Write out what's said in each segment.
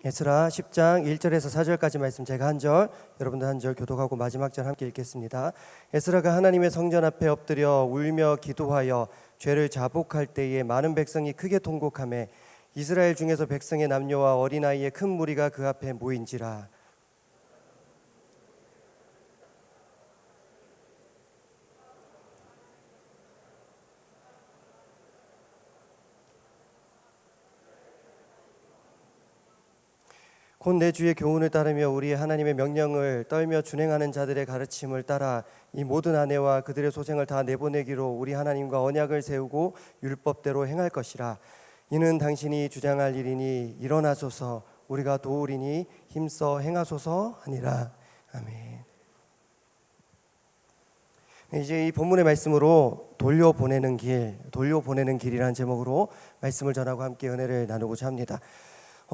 에스라 10장 1절에서 4절까지 말씀 제가 한 절, 여러분들 한 절 교독하고 마지막 절 함께 읽겠습니다. 에스라가 하나님의 성전 앞에 엎드려 울며 기도하여 죄를 자복할 때에 많은 백성이 크게 통곡하며 이스라엘 중에서 백성의 남녀와 어린아이의 큰 무리가 그 앞에 모인지라. 곧 내 주의 교훈을 따르며 우리의 하나님의 명령을 떨며 준행하는 자들의 가르침을 따라 이 모든 아내와 그들의 소생을 다 내보내기로 우리 하나님과 언약을 세우고 율법대로 행할 것이라. 이는 당신이 주장할 일이니 일어나소서, 우리가 도우리니 힘써 행하소서 하니라. 아멘. 이제 이 본문의 말씀으로 돌려보내는 길이라는 제목으로 말씀을 전하고 함께 은혜를 나누고자 합니다.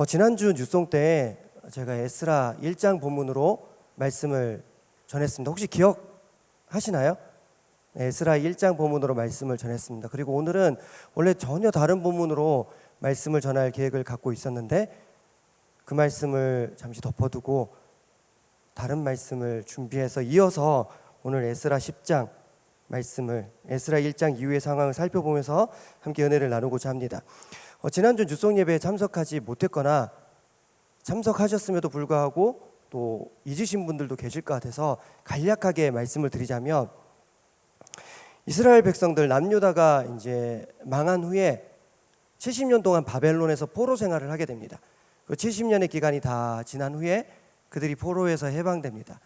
지난주 뉴송 때 제가 에스라 1장 본문으로 말씀을 전했습니다. 혹시 기억하시나요? 에스라 1장 본문으로 말씀을 전했습니다. 그리고 오늘은 원래 전혀 다른 본문으로 말씀을 전할 계획을 갖고 있었는데 그 말씀을 잠시 덮어두고 다른 말씀을 준비해서 이어서 오늘 에스라 10장 말씀을 에스라 1장 이후의 상황을 살펴보면서 함께 은혜를 나누고자 합니다. 지난주 뉴송 예배에 참석하지 못했거나 참석하셨음에도 불구하고 또 잊으신 분들도 계실 것 같아서 간략하게 말씀을 드리자면, 이스라엘 백성들 남유다가 이제 망한 후에 70년 동안 바벨론에서 포로 생활을 하게 됩니다. 그 70년의 기간이 다 지난 후에 그들이 포로에서 해방됩니다.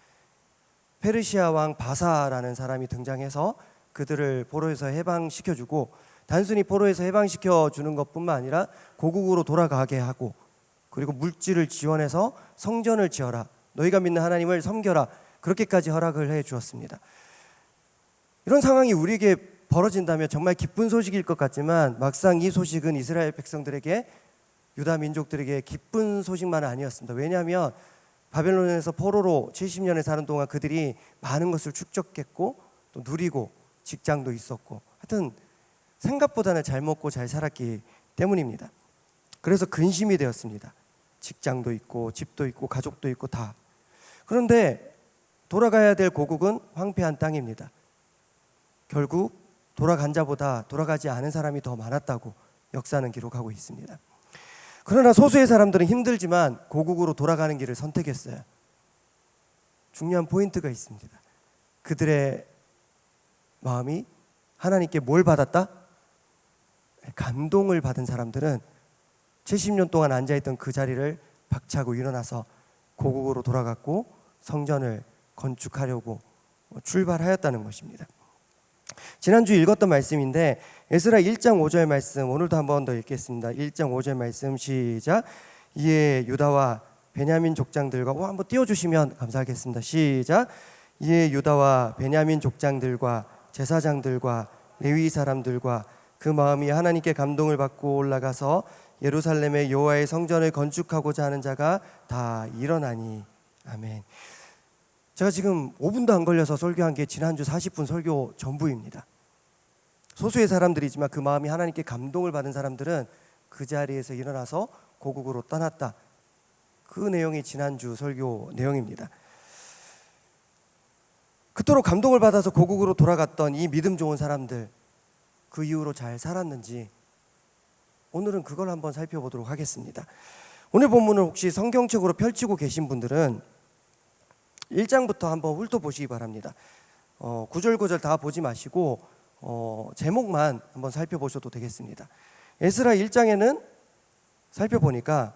페르시아 왕 바사라는 사람이 등장해서 그들을 포로에서 해방시켜주고, 단순히 포로에서 해방시켜 주는 것뿐만 아니라 고국으로 돌아가게 하고, 그리고 물질을 지원해서 성전을 지어라, 너희가 믿는 하나님을 섬겨라, 그렇게까지 허락을 해 주었습니다. 이런 상황이 우리에게 벌어진다면 정말 기쁜 소식일 것 같지만 막상 이 소식은 이스라엘 백성들에게, 유다 민족들에게 기쁜 소식만은 아니었습니다. 왜냐하면 바벨론에서 포로로 70년을 사는 동안 그들이 많은 것을 축적했고 또 누리고 직장도 있었고, 하여튼 생각보다는 잘 먹고 잘 살았기 때문입니다. 그래서 근심이 되었습니다. 직장도 있고 집도 있고 가족도 있고 다. 그런데 돌아가야 될 고국은 황폐한 땅입니다. 결국 돌아간 자보다 돌아가지 않은 사람이 더 많았다고 역사는 기록하고 있습니다. 그러나 소수의 사람들은 힘들지만 고국으로 돌아가는 길을 선택했어요. 중요한 포인트가 있습니다. 그들의 마음이 하나님께 뭘 받았다? 감동을 받은 사람들은 70년 동안 앉아있던 그 자리를 박차고 일어나서 고국으로 돌아갔고 성전을 건축하려고 출발하였다는 것입니다. 지난주 읽었던 말씀인데 에스라 1장 5절 말씀 오늘도 한 번 더 읽겠습니다. 1장 5절 말씀 시작. 이에 유다와 베냐민 족장들과 한번 띄워주시면 감사하겠습니다. 시작. 이에 유다와 베냐민 족장들과 제사장들과 레위 사람들과 그 마음이 하나님께 감동을 받고 올라가서 예루살렘의 여호와의 성전을 건축하고자 하는 자가 다 일어나니. 아멘. 제가 지금 5분도 안 걸려서 설교한 게 지난주 40분 설교 전부입니다. 소수의 사람들이지만 그 마음이 하나님께 감동을 받은 사람들은 그 자리에서 일어나서 고국으로 떠났다. 그 내용이 지난주 설교 내용입니다. 그토록 감동을 받아서 고국으로 돌아갔던 이 믿음 좋은 사람들, 그 이후로 잘 살았는지 오늘은 그걸 한번 살펴보도록 하겠습니다. 오늘 본문을 혹시 성경책으로 펼치고 계신 분들은 1장부터 한번 훑어보시기 바랍니다. 구절구절 다 보지 마시고 제목만 한번 살펴보셔도 되겠습니다. 에스라 1장에는 살펴보니까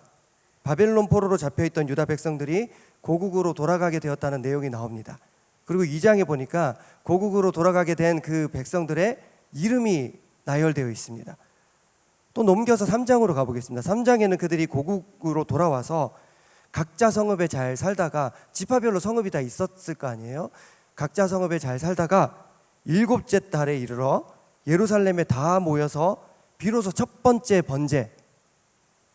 바벨론 포로로 잡혀있던 유다 백성들이 고국으로 돌아가게 되었다는 내용이 나옵니다. 그리고 2장에 보니까 고국으로 돌아가게 된 그 백성들의 이름이 나열되어 있습니다. 또 넘겨서 3장으로 가보겠습니다. 3장에는 그들이 고국으로 돌아와서 각자 성읍에 잘 살다가, 지파별로 성읍이 다 있었을 거 아니에요. 각자 성읍에 잘 살다가 7째 달에 이르러 예루살렘에 다 모여서 비로소 첫 번째 번제,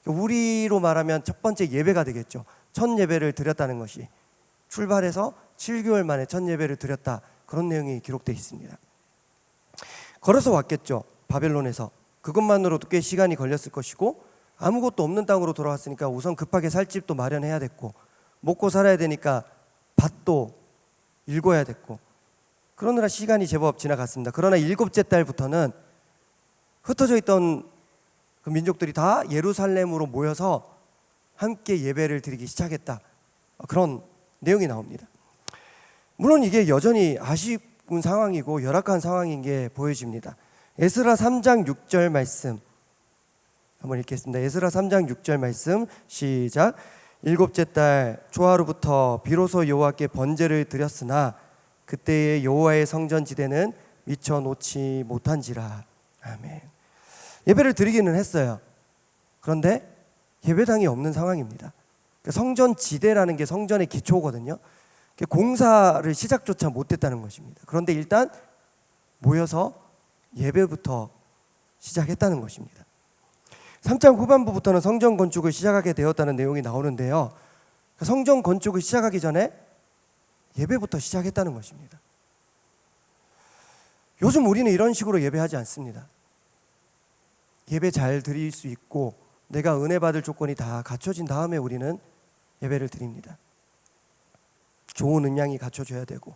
우리로 말하면 첫 번째 예배가 되겠죠. 첫 예배를 드렸다는 것이, 출발해서 7개월 만에 첫 예배를 드렸다, 그런 내용이 기록되어 있습니다. 걸어서 왔겠죠. 바벨론에서. 그것만으로도 꽤 시간이 걸렸을 것이고 아무것도 없는 땅으로 돌아왔으니까 우선 급하게 살 집도 마련해야 됐고, 먹고 살아야 되니까 밭도 일궈야 됐고, 그러느라 시간이 제법 지나갔습니다. 그러나 7째 달부터는 흩어져 있던 그 민족들이 다 예루살렘으로 모여서 함께 예배를 드리기 시작했다, 그런 내용이 나옵니다. 물론 이게 여전히 아쉬운 상황이고 열악한 상황인 게 보여집니다. 에스라 3장 6절 말씀 한번 읽겠습니다. 에스라 3장 6절 말씀 시작. 7째 달 초하루부터 비로소 여호와께 번제를 드렸으나 그때의 여호와의 성전 지대는 미쳐 놓지 못한지라. 아멘. 예배를 드리기는 했어요. 그런데 예배당이 없는 상황입니다. 성전 지대라는 게 성전의 기초거든요. 공사를 시작조차 못했다는 것입니다. 그런데 일단 모여서 예배부터 시작했다는 것입니다. 3장 후반부부터는 성전 건축을 시작하게 되었다는 내용이 나오는데요, 성전 건축을 시작하기 전에 예배부터 시작했다는 것입니다. 요즘 우리는 이런 식으로 예배하지 않습니다. 예배 잘 드릴 수 있고 내가 은혜 받을 조건이 다 갖춰진 다음에 우리는 예배를 드립니다. 좋은 음향이 갖춰져야 되고,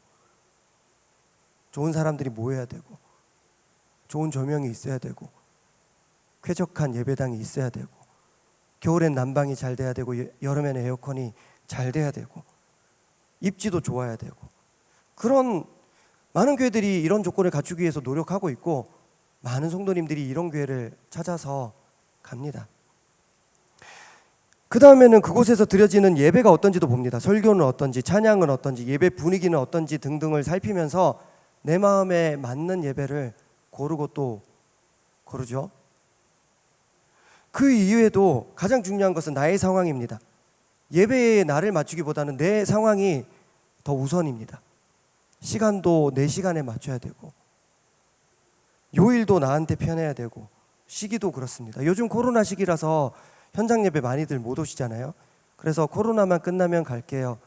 좋은 사람들이 모여야 되고, 좋은 조명이 있어야 되고, 쾌적한 예배당이 있어야 되고, 겨울엔 난방이 잘 돼야 되고, 여름에는 에어컨이 잘 돼야 되고, 입지도 좋아야 되고, 그런 많은 교회들이 이런 조건을 갖추기 위해서 노력하고 있고, 많은 성도님들이 이런 교회를 찾아서 갑니다. 그 다음에는 그곳에서 드려지는 예배가 어떤지도 봅니다. 설교는 어떤지, 찬양은 어떤지, 예배 분위기는 어떤지 등등을 살피면서 내 마음에 맞는 예배를 고르고 또 고르죠. 그 이후에도 가장 중요한 것은 나의 상황입니다. 예배에 나를 맞추기보다는 내 상황이 더 우선입니다. 시간도 내 시간에 맞춰야 되고, 요일도 나한테 편해야 되고, 시기도 그렇습니다. 요즘 코로나 시기라서 현장 예배 많이들 못 오시잖아요. 그래서 코로나만 끝나면 갈게요.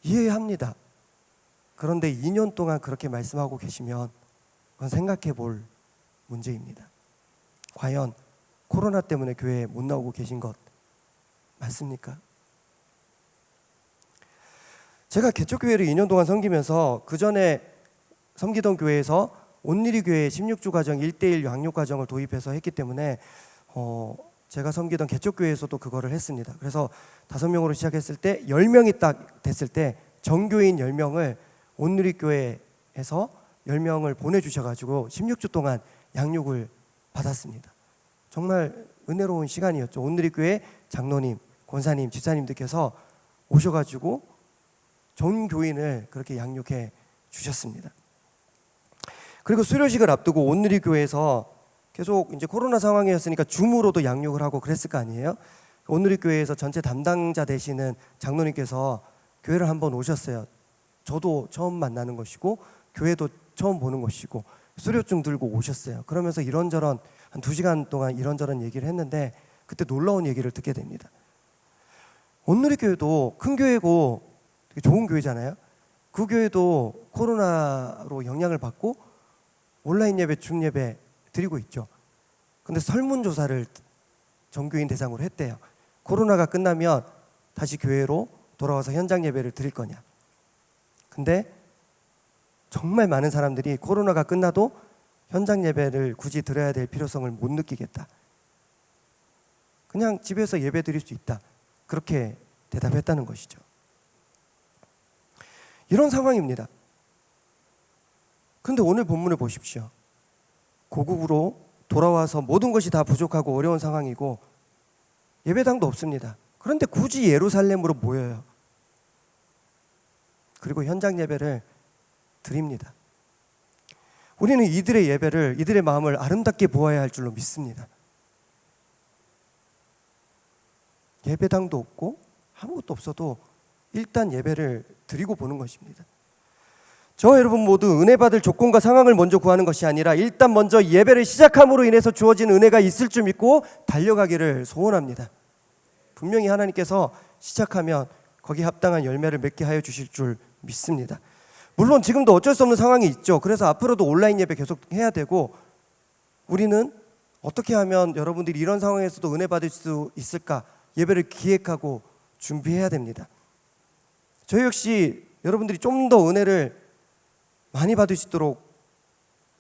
이해합니다. 그런데 2년 동안 그렇게 말씀하고 계시면 그건 생각해 볼 문제입니다. 과연 코로나 때문에 교회에 못 나오고 계신 것 맞습니까? 제가 개척교회를 2년 동안 섬기면서 그 전에 섬기던 교회에서 온누리 교회 16주 과정 1:1 양육 과정을 도입해서 했기 때문에 제가 섬기던 개척교회에서도 그거를 했습니다. 그래서 5명으로 시작했을 때 10명이 딱 됐을 때 정교인 10명을 온누리 교회에서 10명을 보내주셔가지고 16주 동안 양육을 받았습니다. 정말 은혜로운 시간이었죠. 온누리 교회 장로님, 권사님, 집사님들께서 오셔가지고 전 교인을 그렇게 양육해 주셨습니다. 그리고 수료식을 앞두고 온누리 교회에서 계속 이제 코로나 상황이었으니까 줌으로도 양육을 하고 그랬을 거 아니에요. 온누리 교회에서 전체 담당자 되시는 장로님께서 교회를 한번 오셨어요. 저도 처음 만나는 것이고 교회도 처음 보는 것이고 수료증 들고 오셨어요. 그러면서 이런저런 한 2시간 동안 이런저런 얘기를 했는데 그때 놀라운 얘기를 듣게 됩니다. 온누리 교회도 큰 교회고 되게 좋은 교회잖아요. 그 교회도 코로나로 영향을 받고 온라인 예배, 중예배 드리고 있죠. 근데 설문조사를 정교인 대상으로 했대요. 코로나가 끝나면 다시 교회로 돌아와서 현장 예배를 드릴 거냐. 근데 정말 많은 사람들이 코로나가 끝나도 현장 예배를 굳이 드려야 될 필요성을 못 느끼겠다. 그냥 집에서 예배 드릴 수 있다. 그렇게 대답했다는 것이죠. 이런 상황입니다. 근데 오늘 본문을 보십시오. 고국으로 돌아와서 모든 것이 다 부족하고 어려운 상황이고 예배당도 없습니다. 그런데 굳이 예루살렘으로 모여요. 그리고 현장 예배를 드립니다. 우리는 이들의 예배를, 이들의 마음을 아름답게 보아야 할 줄로 믿습니다. 예배당도 없고 아무것도 없어도 일단 예배를 드리고 보는 것입니다. 저와 여러분 모두 은혜 받을 조건과 상황을 먼저 구하는 것이 아니라 일단 먼저 예배를 시작함으로 인해서 주어진 은혜가 있을 줄 믿고 달려가기를 소원합니다. 분명히 하나님께서 시작하면 거기에 합당한 열매를 맺게 하여 주실 줄 믿습니다. 물론 지금도 어쩔 수 없는 상황이 있죠. 그래서 앞으로도 온라인 예배 계속 해야 되고 우리는 어떻게 하면 여러분들이 이런 상황에서도 은혜 받을 수 있을까? 예배를 기획하고 준비해야 됩니다. 저희 역시 여러분들이 좀 더 은혜를 많이 받을 수 있도록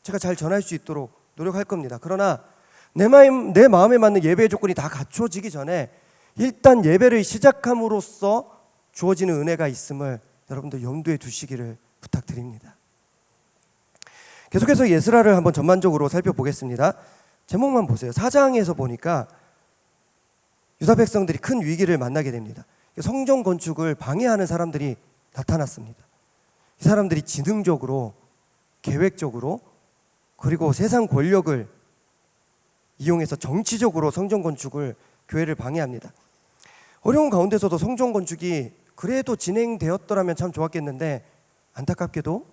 제가 잘 전할 수 있도록 노력할 겁니다. 그러나 내 마음에 맞는 예배의 조건이 다 갖춰지기 전에 일단 예배를 시작함으로써 주어지는 은혜가 있음을 여러분들 염두에 두시기를 부탁드립니다. 계속해서 에스라를 한번 전반적으로 살펴보겠습니다. 제목만 보세요. 4장에서 보니까 유다 백성들이 큰 위기를 만나게 됩니다. 성전 건축을 방해하는 사람들이 나타났습니다. 이 사람들이 지능적으로, 계획적으로, 그리고 세상 권력을 이용해서 정치적으로 성전 건축을, 교회를 방해합니다. 어려운 가운데서도 성전 건축이 그래도 진행되었더라면 참 좋았겠는데 안타깝게도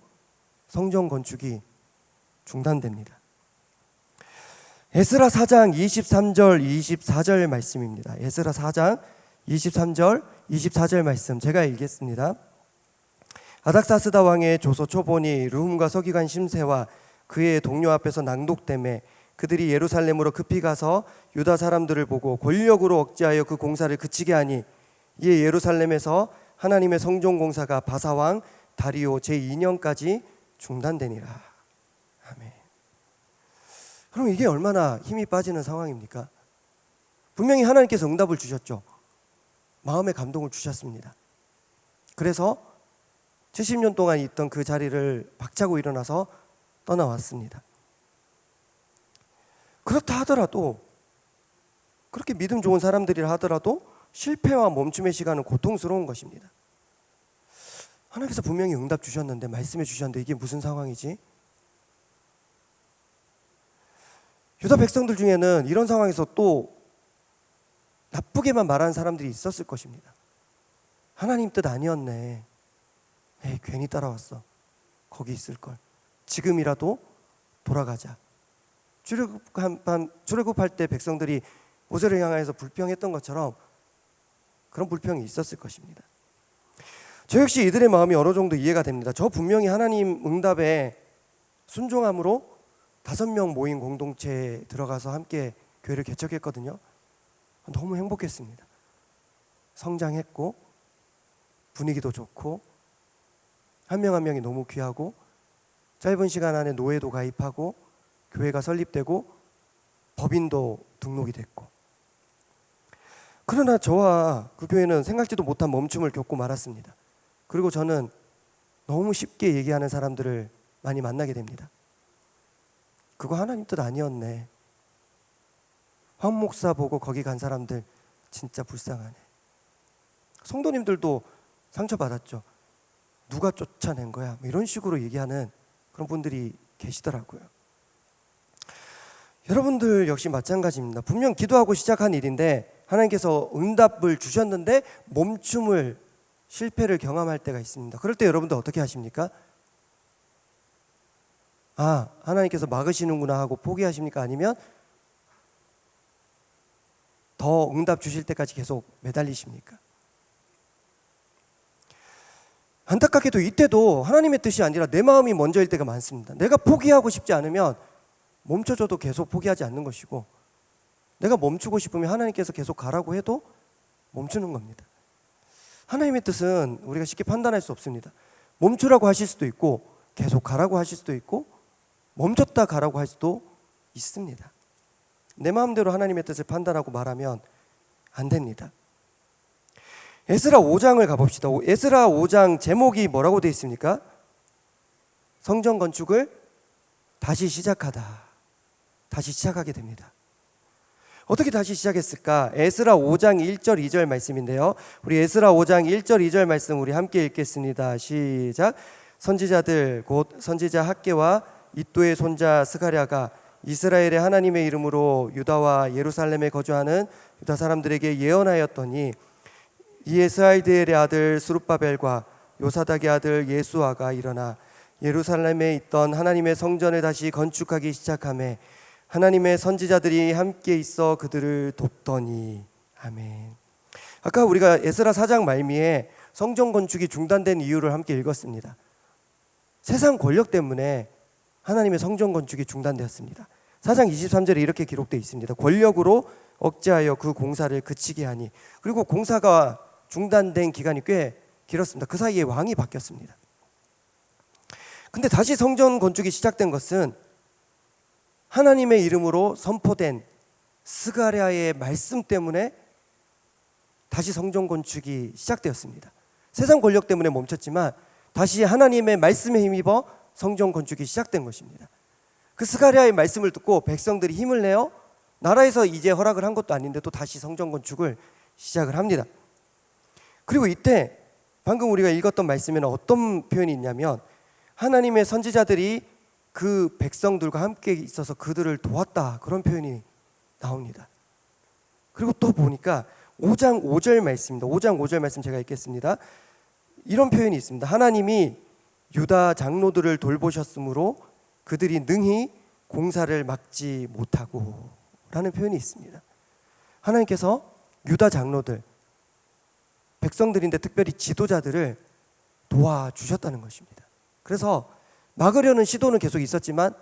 성전 건축이 중단됩니다. 에스라 4장 23절 24절 말씀입니다. 에스라 4장 23절 24절 말씀 제가 읽겠습니다. 아닥사스다 왕의 조소 초본이 르훔과 서기관 심세와 그의 동료 앞에서 낭독되매 그들이 예루살렘으로 급히 가서 유다 사람들을 보고 권력으로 억제하여 그 공사를 그치게 하니 이에 예루살렘에서 하나님의 성전 공사가 바사왕 다리오 제2년까지 중단되니라. 아멘. 그럼 이게 얼마나 힘이 빠지는 상황입니까? 분명히 하나님께서 응답을 주셨죠. 마음의 감동을 주셨습니다. 그래서 70년 동안 있던 그 자리를 박차고 일어나서 떠나왔습니다. 그렇다 하더라도, 그렇게 믿음 좋은 사람들이라 하더라도 실패와 멈춤의 시간은 고통스러운 것입니다. 하나님께서 분명히 응답 주셨는데, 말씀해 주셨는데 이게 무슨 상황이지? 유다 백성들 중에는 이런 상황에서 또 나쁘게만 말하는 사람들이 있었을 것입니다. 하나님 뜻 아니었네. 에이, 괜히 따라왔어. 거기 있을걸. 지금이라도 돌아가자. 출애굽할 때 백성들이 모세를 향해서 불평했던 것처럼 그런 불평이 있었을 것입니다. 저 역시 이들의 마음이 어느 정도 이해가 됩니다. 저 분명히 하나님 응답에 순종함으로 5명 모인 공동체에 들어가서 함께 교회를 개척했거든요. 너무 행복했습니다. 성장했고 분위기도 좋고 한 명 한 명이 너무 귀하고 짧은 시간 안에 노예도 가입하고 교회가 설립되고 법인도 등록이 됐고, 그러나 저와 그 교회는 생각지도 못한 멈춤을 겪고 말았습니다. 그리고 저는 너무 쉽게 얘기하는 사람들을 많이 만나게 됩니다. 그거 하나님 뜻 아니었네. 황 목사 보고 거기 간 사람들 진짜 불쌍하네. 성도님들도 상처받았죠. 누가 쫓아낸 거야? 이런 식으로 얘기하는 그런 분들이 계시더라고요. 여러분들 역시 마찬가지입니다. 분명 기도하고 시작한 일인데 하나님께서 응답을 주셨는데 멈춤을, 실패를 경험할 때가 있습니다. 그럴 때 여러분들 어떻게 하십니까? 아, 하나님께서 막으시는구나 하고 포기하십니까? 아니면 더 응답 주실 때까지 계속 매달리십니까? 안타깝게도 이때도 하나님의 뜻이 아니라 내 마음이 먼저일 때가 많습니다. 내가 포기하고 싶지 않으면 멈춰줘도 계속 포기하지 않는 것이고, 내가 멈추고 싶으면 하나님께서 계속 가라고 해도 멈추는 겁니다. 하나님의 뜻은 우리가 쉽게 판단할 수 없습니다. 멈추라고 하실 수도 있고 계속 가라고 하실 수도 있고 멈췄다 가라고 할 수도 있습니다. 내 마음대로 하나님의 뜻을 판단하고 말하면 안 됩니다. 에스라 5장을 가봅시다. 에스라 5장 제목이 뭐라고 되어 있습니까? 성전 건축을 다시 시작하다. 다시 시작하게 됩니다. 어떻게 다시 시작했을까? 에스라 5장 1절 2절 말씀인데요. 우리 에스라 5장 1절 2절 말씀 우리 함께 읽겠습니다. 시작. 선지자들 곧 선지자 학개와 이또의 손자 스가랴가 이스라엘의 하나님의 이름으로 유다와 예루살렘에 거주하는 유다 사람들에게 예언하였더니 이에 스알디엘의 아들 스룹바벨과 요사닥의 아들 예수아가 일어나 예루살렘에 있던 하나님의 성전을 다시 건축하기 시작하며 하나님의 선지자들이 함께 있어 그들을 돕더니. 아멘. 아까 우리가 에스라 4장 말미에 성전 건축이 중단된 이유를 함께 읽었습니다. 세상 권력 때문에 하나님의 성전 건축이 중단되었습니다. 4장 23절에 이렇게 기록되어 있습니다. 권력으로 억제하여 그 공사를 그치게 하니. 그리고 공사가 중단된 기간이 꽤 길었습니다. 그 사이에 왕이 바뀌었습니다. 근데 다시 성전 건축이 시작된 것은 하나님의 이름으로 선포된 스가랴의 말씀 때문에 다시 성전 건축이 시작되었습니다. 세상 권력 때문에 멈췄지만 다시 하나님의 말씀에 힘입어 성전 건축이 시작된 것입니다. 그 스가랴의 말씀을 듣고 백성들이 힘을 내어 나라에서 이제 허락을 한 것도 아닌데 또 다시 성전 건축을 시작을 합니다. 그리고 이때 방금 우리가 읽었던 말씀에는 어떤 표현이 있냐면 하나님의 선지자들이 그 백성들과 함께 있어서 그들을 도왔다, 그런 표현이 나옵니다. 그리고 또 보니까 5장 5절 말씀입니다. 5장 5절 말씀 제가 읽겠습니다. 이런 표현이 있습니다. 하나님이 유다 장로들을 돌보셨으므로 그들이 능히 공사를 막지 못하고 라는 표현이 있습니다. 하나님께서 유다 장로들, 백성들인데 특별히 지도자들을 도와주셨다는 것입니다. 그래서 막으려는 시도는 계속 있었지만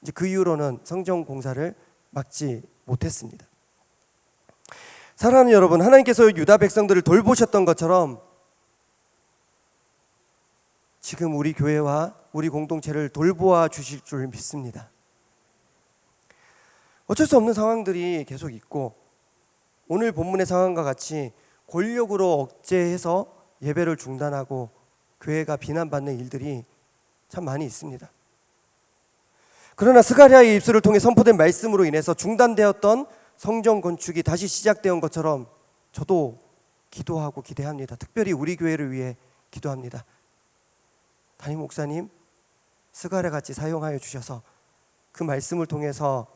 이제 그 이후로는 성전 공사를 막지 못했습니다. 사랑하는 여러분, 하나님께서 유다 백성들을 돌보셨던 것처럼 지금 우리 교회와 우리 공동체를 돌보아 주실 줄 믿습니다. 어쩔 수 없는 상황들이 계속 있고 오늘 본문의 상황과 같이 권력으로 억제해서 예배를 중단하고 교회가 비난받는 일들이 참 많이 있습니다. 그러나 스가랴의 입술을 통해 선포된 말씀으로 인해서 중단되었던 성전 건축이 다시 시작된 것처럼 저도 기도하고 기대합니다. 특별히 우리 교회를 위해 기도합니다. 담임 목사님, 스가랴같이 사용하여 주셔서 그 말씀을 통해서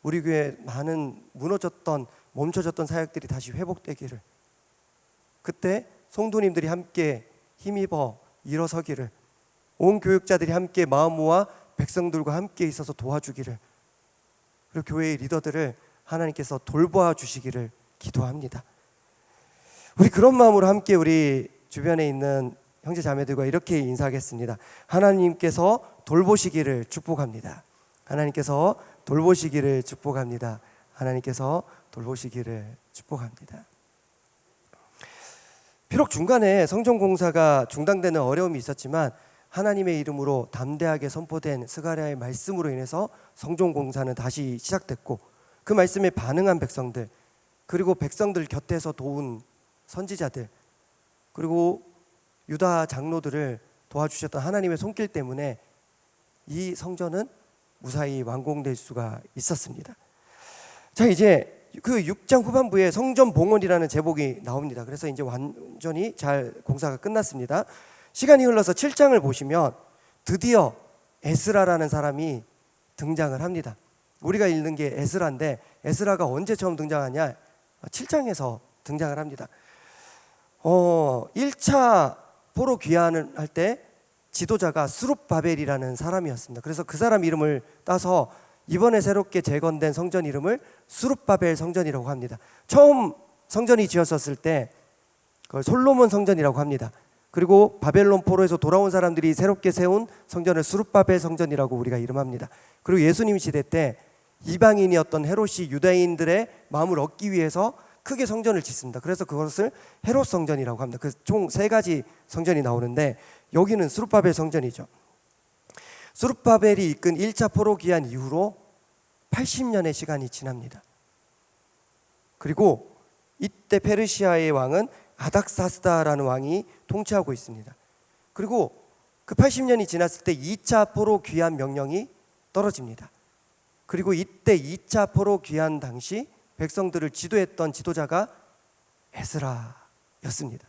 우리 교회 많은 무너졌던, 멈춰졌던 사역들이 다시 회복되기를, 그때 성도님들이 함께 힘입어 일어서기를, 온 교육자들이 함께 마음 모아 백성들과 함께 있어서 도와주기를, 그리고 교회의 리더들을 하나님께서 돌보아 주시기를 기도합니다. 우리 그런 마음으로 함께 우리 주변에 있는 형제 자매들과 이렇게 인사하겠습니다. 하나님께서 돌보시기를 축복합니다. 하나님께서 돌보시기를 축복합니다. 하나님께서 돌보시기를 축복합니다. 비록 중간에 성전 공사가 중단되는 어려움이 있었지만 하나님의 이름으로 담대하게 선포된 스가랴의 말씀으로 인해서 성전 공사는 다시 시작됐고, 그 말씀에 반응한 백성들, 그리고 백성들 곁에서 도운 선지자들, 그리고 유다 장로들을 도와주셨던 하나님의 손길 때문에 이 성전은 무사히 완공될 수가 있었습니다. 자, 이제 그 6장 후반부에 성전 봉헌이라는 제목이 나옵니다. 그래서 이제 완전히 잘 공사가 끝났습니다. 시간이 흘러서 7장을 보시면 드디어 에스라라는 사람이 등장을 합니다. 우리가 읽는 게 에스라인데 에스라가 언제 처음 등장하냐? 7장에서 등장을 합니다. 1차 포로 귀환을 할 때 지도자가 스룹바벨이라는 사람이었습니다. 그래서 그 사람 이름을 따서 이번에 새롭게 재건된 성전 이름을 스룹바벨 성전이라고 합니다. 처음 성전이 지었었을 때 그걸 솔로몬 성전이라고 합니다. 그리고 바벨론 포로에서 돌아온 사람들이 새롭게 세운 성전을 스룹바벨 성전이라고 우리가 이름합니다. 그리고 예수님 시대 때 이방인이었던 헤롯이 유대인들의 마음을 얻기 위해서 크게 성전을 짓습니다. 그래서 그것을 헤롯 성전이라고 합니다. 그 총 3가지 성전이 나오는데 여기는 스룹바벨 성전이죠. 스룹바벨이 이끈 1차 포로 귀환 이후로 80년의 시간이 지납니다. 그리고 이때 페르시아의 왕은 아닥사스다라는 왕이 통치하고 있습니다. 그리고 그 80년이 지났을 때 2차 포로 귀환 명령이 떨어집니다. 그리고 이때 2차 포로 귀환 당시 백성들을 지도했던 지도자가 에스라였습니다.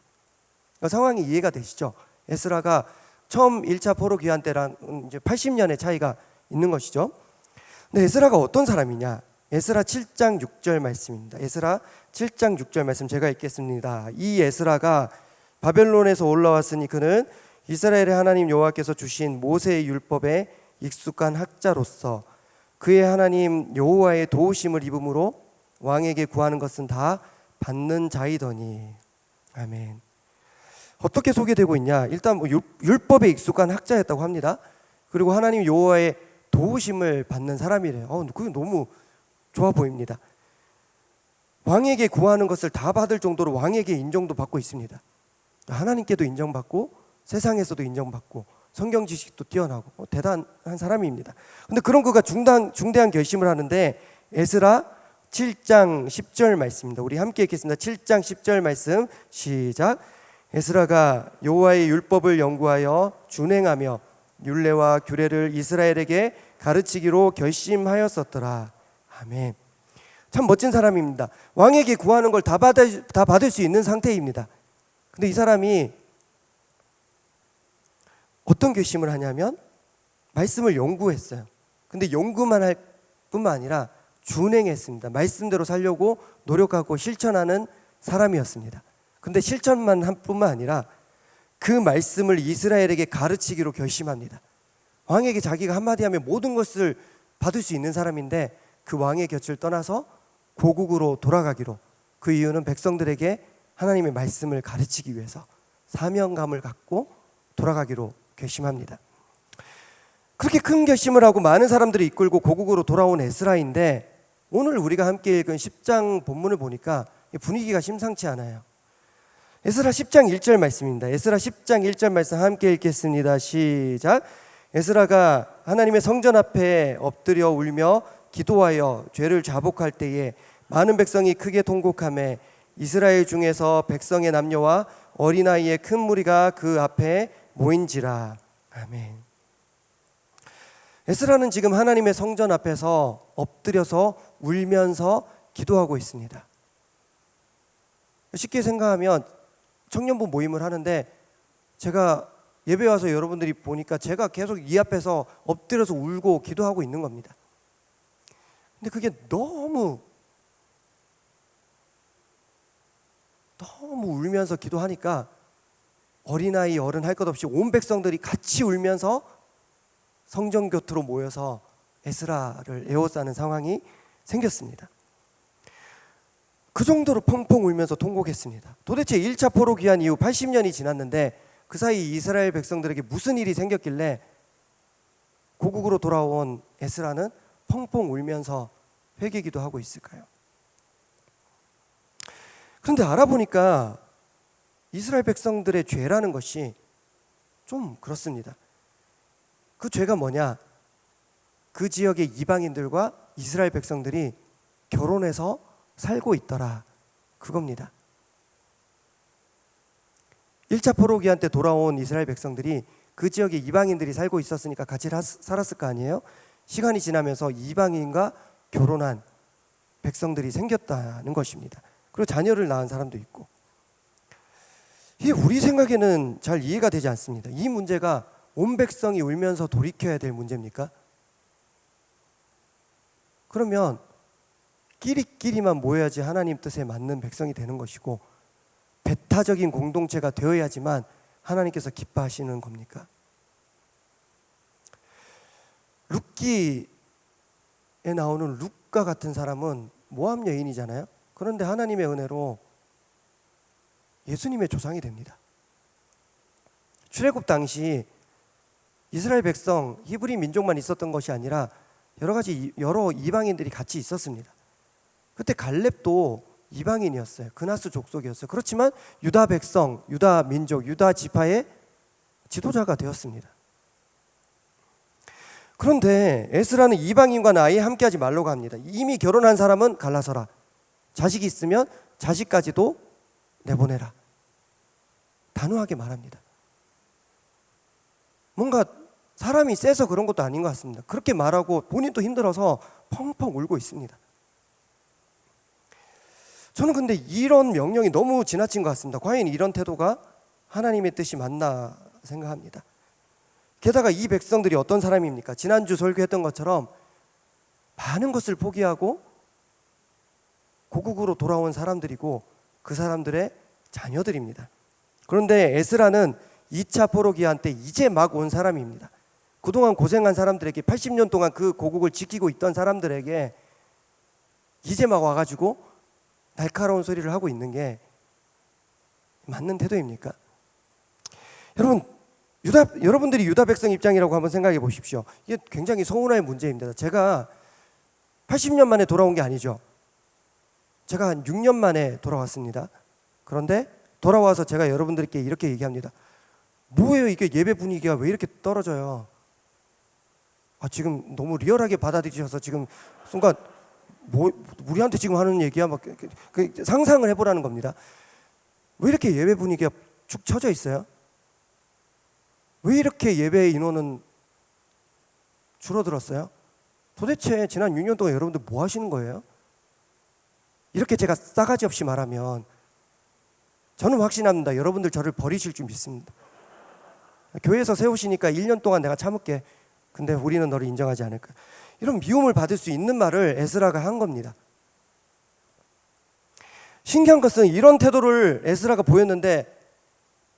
상황이 이해가 되시죠? 에스라가 처음 1차 포로 귀환 때랑 이제 80년의 차이가 있는 것이죠. 근데 에스라가 어떤 사람이냐? 에스라 7장 6절 말씀입니다. 에스라 7장 6절 말씀 제가 읽겠습니다. 이 에스라가 바벨론에서 올라왔으니 그는 이스라엘의 하나님 여호와께서 주신 모세의 율법에 익숙한 학자로서 그의 하나님 여호와의 도우심을 입음으로 왕에게 구하는 것은 다 받는 자이더니. 아멘. 어떻게 소개되고 있냐? 일단 율법에 익숙한 학자였다고 합니다. 그리고 하나님 여호와의 도우심을 받는 사람이래요. 그게 너무 좋아 보입니다. 왕에게 구하는 것을 다 받을 정도로 왕에게 인정도 받고 있습니다. 하나님께도 인정받고 세상에서도 인정받고 성경 지식도 뛰어나고 대단한 사람입니다. 근데 그런 그가 중대한 결심을 하는데 에스라 7장 10절 말씀입니다. 우리 함께 읽겠습니다. 7장 10절 말씀 시작. 에스라가 여호와의 율법을 연구하여 준행하며 율례와 규례를 이스라엘에게 가르치기로 결심하였었더라. 아멘. 참 멋진 사람입니다. 왕에게 구하는 걸 다 받을 수 있는 상태입니다. 근데 이 사람이 어떤 결심을 하냐면 말씀을 연구했어요. 근데 연구만 할 뿐만 아니라 준행했습니다. 말씀대로 살려고 노력하고 실천하는 사람이었습니다. 근데 실천만 한 뿐만 아니라 그 말씀을 이스라엘에게 가르치기로 결심합니다. 왕에게 자기가 한마디 하면 모든 것을 받을 수 있는 사람인데 그 왕의 곁을 떠나서 고국으로 돌아가기로, 그 이유는 백성들에게 하나님의 말씀을 가르치기 위해서 사명감을 갖고 돌아가기로 결심합니다. 그렇게 큰 결심을 하고 많은 사람들이 이끌고 고국으로 돌아온 에스라인데 오늘 우리가 함께 읽은 10장 본문을 보니까 분위기가 심상치 않아요. 에스라 10장 1절 말씀입니다. 에스라 10장 1절 말씀 함께 읽겠습니다. 시작. 에스라가 하나님의 성전 앞에 엎드려 울며 기도하여 죄를 자복할 때에 많은 백성이 크게 통곡하며 이스라엘 중에서 백성의 남녀와 어린아이의 큰 무리가 그 앞에 모인지라. 아멘. 에스라는 지금 하나님의 성전 앞에서 엎드려서 울면서 기도하고 있습니다. 쉽게 생각하면 청년부 모임을 하는데 제가 예배 와서 여러분들이 보니까 제가 계속 이 앞에서 엎드려서 울고 기도하고 있는 겁니다. 근데 그게 너무 울면서 기도하니까 어린아이 어른 할 것 없이 온 백성들이 같이 울면서 성전 곁으로 모여서 에스라를 에워싸는 상황이 생겼습니다. 그 정도로 펑펑 울면서 통곡했습니다. 도대체 1차 포로 귀환 이후 80년이 지났는데 그 사이 이스라엘 백성들에게 무슨 일이 생겼길래 고국으로 돌아온 에스라는 펑펑 울면서 회개기도 하고 있을까요? 그런데 알아보니까 이스라엘 백성들의 죄라는 것이 좀 그렇습니다. 그 죄가 뭐냐? 그 지역의 이방인들과 이스라엘 백성들이 결혼해서 살고 있더라. 그겁니다. 1차 포로 귀환 때 돌아온 이스라엘 백성들이 그 지역에 이방인들이 살고 있었으니까 같이 살았을 거 아니에요? 시간이 지나면서 이방인과 결혼한 백성들이 생겼다는 것입니다. 그리고 자녀를 낳은 사람도 있고. 이게 우리 생각에는 잘 이해가 되지 않습니다. 이 문제가 온 백성이 울면서 돌이켜야 될 문제입니까? 그러면 끼리끼리만 모여야지 하나님 뜻에 맞는 백성이 되는 것이고 배타적인 공동체가 되어야지만 하나님께서 기뻐하시는 겁니까? 룻기에 나오는 룻과 같은 사람은 모압 여인이잖아요. 그런데 하나님의 은혜로 예수님의 조상이 됩니다. 출애굽 당시 이스라엘 백성, 히브리 민족만 있었던 것이 아니라 여러 이방인들이 같이 있었습니다. 그때 갈렙도 이방인이었어요. 그나스 족속이었어요. 그렇지만 유다 백성, 유다 민족, 유다 지파의 지도자가 되었습니다. 그런데 에스라는 이방인과 아예 함께하지 말라고 합니다. 이미 결혼한 사람은 갈라서라. 자식이 있으면 자식까지도 내보내라. 단호하게 말합니다. 뭔가 사람이 세서 그런 것도 아닌 것 같습니다. 그렇게 말하고 본인도 힘들어서 펑펑 울고 있습니다. 저는 근데 이런 명령이 너무 지나친 것 같습니다. 과연 이런 태도가 하나님의 뜻이 맞나 생각합니다. 게다가 이 백성들이 어떤 사람입니까? 지난주 설교했던 것처럼 많은 것을 포기하고 고국으로 돌아온 사람들이고 그 사람들의 자녀들입니다. 그런데 에스라는 2차 포로 귀환 때 이제 막 온 사람입니다. 그동안 고생한 사람들에게 80년 동안 그 고국을 지키고 있던 사람들에게 이제 막 와가지고 날카로운 소리를 하고 있는 게 맞는 태도입니까? 여러분, 여러분들이 유다 백성 입장이라고 한번 생각해 보십시오. 이게 굉장히 서운한 문제입니다. 제가 80년 만에 돌아온 게 아니죠. 제가 한 6년 만에 돌아왔습니다. 그런데 돌아와서 제가 여러분들께 이렇게 얘기합니다. 뭐예요 이게, 예배 분위기가 왜 이렇게 떨어져요? 지금 너무 리얼하게 받아들이셔서 지금 순간 뭐 우리한테 지금 하는 얘기야 막 상상을 해보라는 겁니다. 왜 이렇게 예배 분위기가 축 처져 있어요? 왜 이렇게 예배 인원은 줄어들었어요? 도대체 지난 6년 동안 여러분들 뭐 하시는 거예요? 이렇게 제가 싸가지 없이 말하면 저는 확신합니다. 여러분들 저를 버리실 줄 믿습니다. 교회에서 세우시니까 1년 동안 내가 참을게. 근데 우리는 너를 인정하지 않을까. 이런 미움을 받을 수 있는 말을 에스라가 한 겁니다. 신기한 것은 이런 태도를 에스라가 보였는데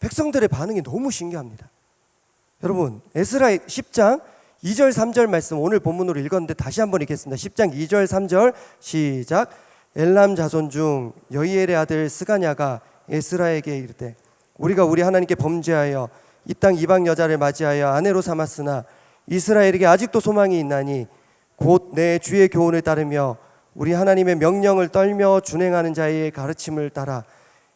백성들의 반응이 너무 신기합니다. 여러분, 에스라 10장 2절 3절 말씀 오늘 본문으로 읽었는데 다시 한번 읽겠습니다. 10장 2절 3절 시작. 엘람 자손 중 여이엘의 아들 스가냐가 에스라에게 이르되 우리가 우리 하나님께 범죄하여 이 땅 이방 여자를 맞이하여 아내로 삼았으나 이스라엘에게 아직도 소망이 있나니 곧 내 주의 교훈을 따르며 우리 하나님의 명령을 떨며 준행하는 자의 가르침을 따라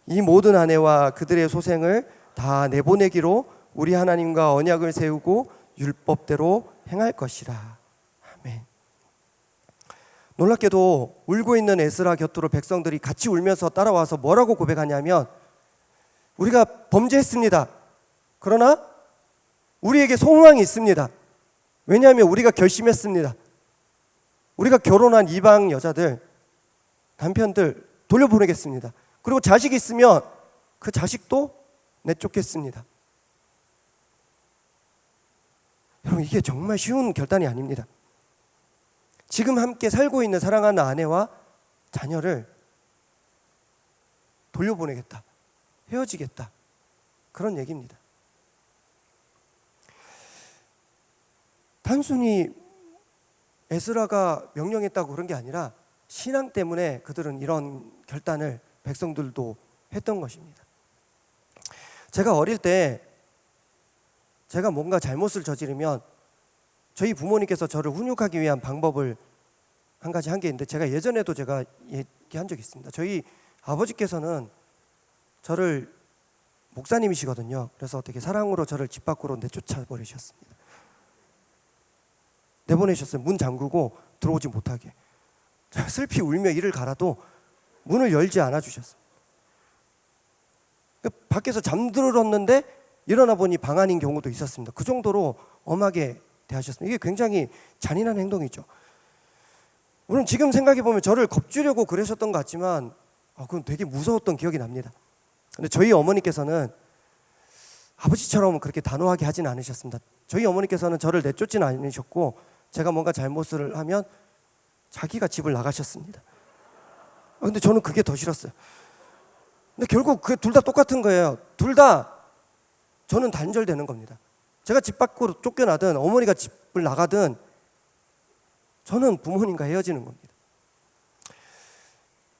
이 모든 아내와 그들의 소생을 다 내보내기로 우리 하나님과 언약을 세우고 율법대로 행할 것이라. 아멘. 놀랍게도 울고 있는 에스라 곁으로 백성들이 같이 울면서 따라와서 뭐라고 고백하냐면 우리가 범죄했습니다. 그러나 우리에게 소망이 있습니다. 왜냐하면 우리가 결심했습니다. 우리가 결혼한 이방 여자들, 남편들 돌려보내겠습니다. 그리고 자식이 있으면 그 자식도 내쫓겠습니다. 여러분, 이게 정말 쉬운 결단이 아닙니다. 지금 함께 살고 있는 사랑하는 아내와 자녀를 돌려보내겠다, 헤어지겠다, 그런 얘기입니다. 단순히 에스라가 명령했다고 그런 게 아니라 신앙 때문에 그들은 이런 결단을 백성들도 했던 것입니다. 제가 어릴 때 제가 뭔가 잘못을 저지르면 저희 부모님께서 저를 훈육하기 위한 방법을 한 가지 한 게 있는데, 제가 예전에도 제가 얘기한 적이 있습니다. 저희 아버지께서는 저를 목사님이시거든요. 그래서 되게 사랑으로 저를 집 밖으로 내쫓아 버리셨습니다. 내보내셨어요. 문 잠그고 들어오지 못하게. 슬피 울며 이를 갈아도 문을 열지 않아 주셨어요. 밖에서 잠들었는데 일어나 보니 방 안인 경우도 있었습니다. 그 정도로 엄하게 대하셨습니다. 이게 굉장히 잔인한 행동이죠. 물론 지금 생각해 보면 저를 겁주려고 그러셨던 것 같지만 그건 되게 무서웠던 기억이 납니다. 근데 저희 어머니께서는 아버지처럼 그렇게 단호하게 하진 않으셨습니다. 저희 어머니께서는 저를 내쫓지는 않으셨고, 제가 뭔가 잘못을 하면 자기가 집을 나가셨습니다. 근데 저는 그게 더 싫었어요. 근데 결국 그 둘 다 똑같은 거예요. 둘 다 저는 단절되는 겁니다. 제가 집 밖으로 쫓겨나든 어머니가 집을 나가든 저는 부모님과 헤어지는 겁니다.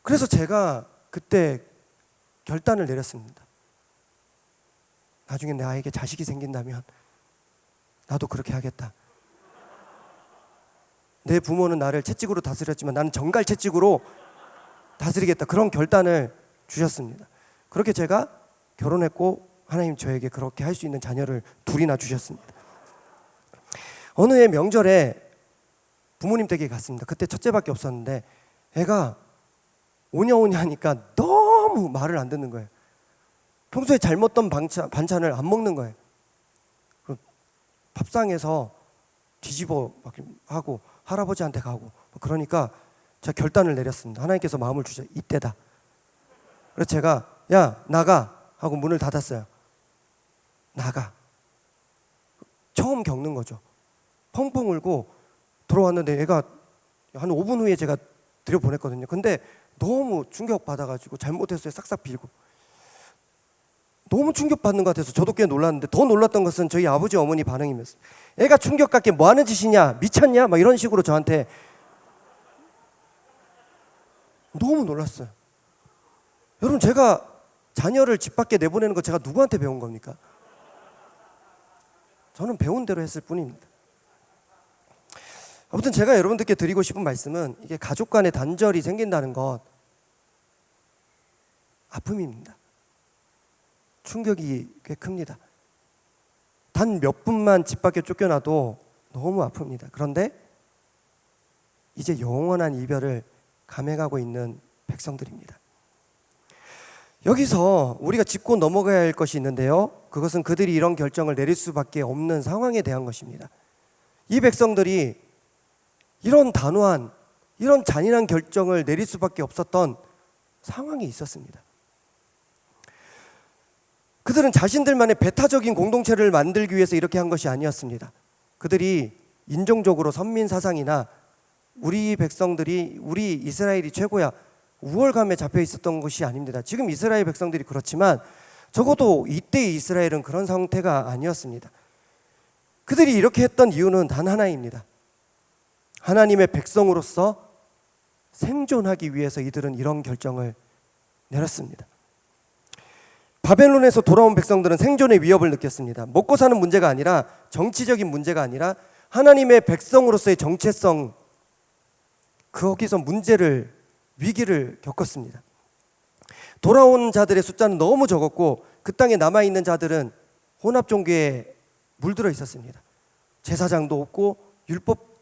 그래서 제가 그때 결단을 내렸습니다. 나중에 내 아이에게 자식이 생긴다면 나도 그렇게 하겠다. 내 부모는 나를 채찍으로 다스렸지만 나는 정갈 채찍으로 다스리겠다. 그런 결단을 주셨습니다. 그렇게 제가 결혼했고 하나님 저에게 그렇게 할 수 있는 자녀를 둘이나 주셨습니다. 어느 해 명절에 부모님 댁에 갔습니다. 그때 첫째밖에 없었는데 애가 오냐 오냐 하니까 너무 말을 안 듣는 거예요. 평소에 잘 먹던 반찬을 안 먹는 거예요. 밥상에서 뒤집어 막 하고 할아버지한테 가고, 그러니까 제가 결단을 내렸습니다. 하나님께서 마음을 주셔. 이때다. 그래서 제가 야 나가 하고 문을 닫았어요. 나가. 처음 겪는 거죠. 펑펑 울고 들어왔는데 얘가 한 5분 후에 제가 들여보냈거든요. 근데 너무 충격받아가지고 잘못했어요. 싹싹 빌고. 너무 충격받는 것 같아서 저도 꽤 놀랐는데, 더 놀랐던 것은 저희 아버지 어머니 반응이었어요. 애가 충격받게 뭐 하는 짓이냐, 미쳤냐, 막 이런 식으로 저한테. 너무 놀랐어요. 여러분, 제가 자녀를 집 밖에 내보내는 거 제가 누구한테 배운 겁니까? 저는 배운 대로 했을 뿐입니다. 아무튼 제가 여러분들께 드리고 싶은 말씀은 이게 가족 간의 단절이 생긴다는 것 아픔입니다. 충격이 꽤 큽니다. 단 몇 분만 집 밖에 쫓겨나도 너무 아픕니다. 그런데 이제 영원한 이별을 감행하고 있는 백성들입니다. 여기서 우리가 짚고 넘어가야 할 것이 있는데요. 그것은 그들이 이런 결정을 내릴 수밖에 없는 상황에 대한 것입니다. 이 백성들이 이런 단호한, 이런 잔인한 결정을 내릴 수밖에 없었던 상황이 있었습니다. 그들은 자신들만의 배타적인 공동체를 만들기 위해서 이렇게 한 것이 아니었습니다. 그들이 인종적으로 선민 사상이나 우리 백성들이, 우리 이스라엘이 최고야, 우월감에 잡혀 있었던 것이 아닙니다. 지금 이스라엘 백성들이 그렇지만 적어도 이때의 이스라엘은 그런 상태가 아니었습니다. 그들이 이렇게 했던 이유는 단 하나입니다. 하나님의 백성으로서 생존하기 위해서 이들은 이런 결정을 내렸습니다. 바벨론에서 돌아온 백성들은 생존의 위협을 느꼈습니다. 먹고 사는 문제가 아니라, 정치적인 문제가 아니라 하나님의 백성으로서의 정체성, 거기서 위기를 겪었습니다. 돌아온 자들의 숫자는 너무 적었고 그 땅에 남아있는 자들은 혼합 종교에 물들어 있었습니다. 제사장도 없고 율법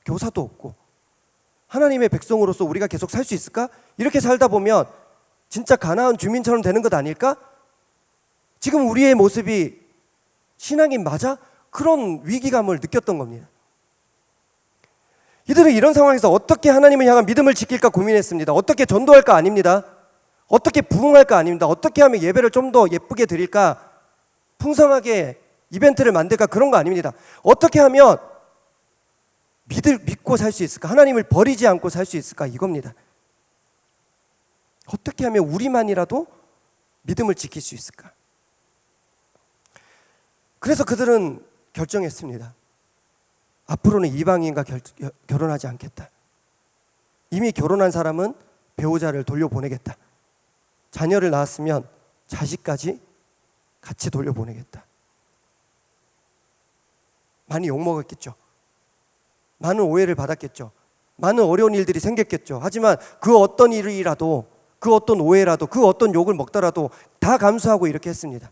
교사도 없고. 하나님의 백성으로서 우리가 계속 살 수 있을까? 이렇게 살다 보면 진짜 가나안 주민처럼 되는 것 아닐까? 지금 우리의 모습이 신앙인 맞아? 그런 위기감을 느꼈던 겁니다. 이들은 이런 상황에서 어떻게 하나님을 향한 믿음을 지킬까 고민했습니다. 어떻게 전도할까 아닙니다. 어떻게 부흥할까 아닙니다. 어떻게 하면 예배를 좀 더 예쁘게 드릴까, 풍성하게 이벤트를 만들까, 그런 거 아닙니다. 어떻게 하면 믿고 살 수 있을까, 하나님을 버리지 않고 살 수 있을까, 이겁니다. 어떻게 하면 우리만이라도 믿음을 지킬 수 있을까. 그래서 그들은 결정했습니다. 앞으로는 이방인과 결혼하지 않겠다. 이미 결혼한 사람은 배우자를 돌려보내겠다. 자녀를 낳았으면 자식까지 같이 돌려보내겠다. 많이 욕먹었겠죠. 많은 오해를 받았겠죠. 많은 어려운 일들이 생겼겠죠. 하지만 그 어떤 일이라도, 그 어떤 오해라도, 그 어떤 욕을 먹더라도 다 감수하고 이렇게 했습니다.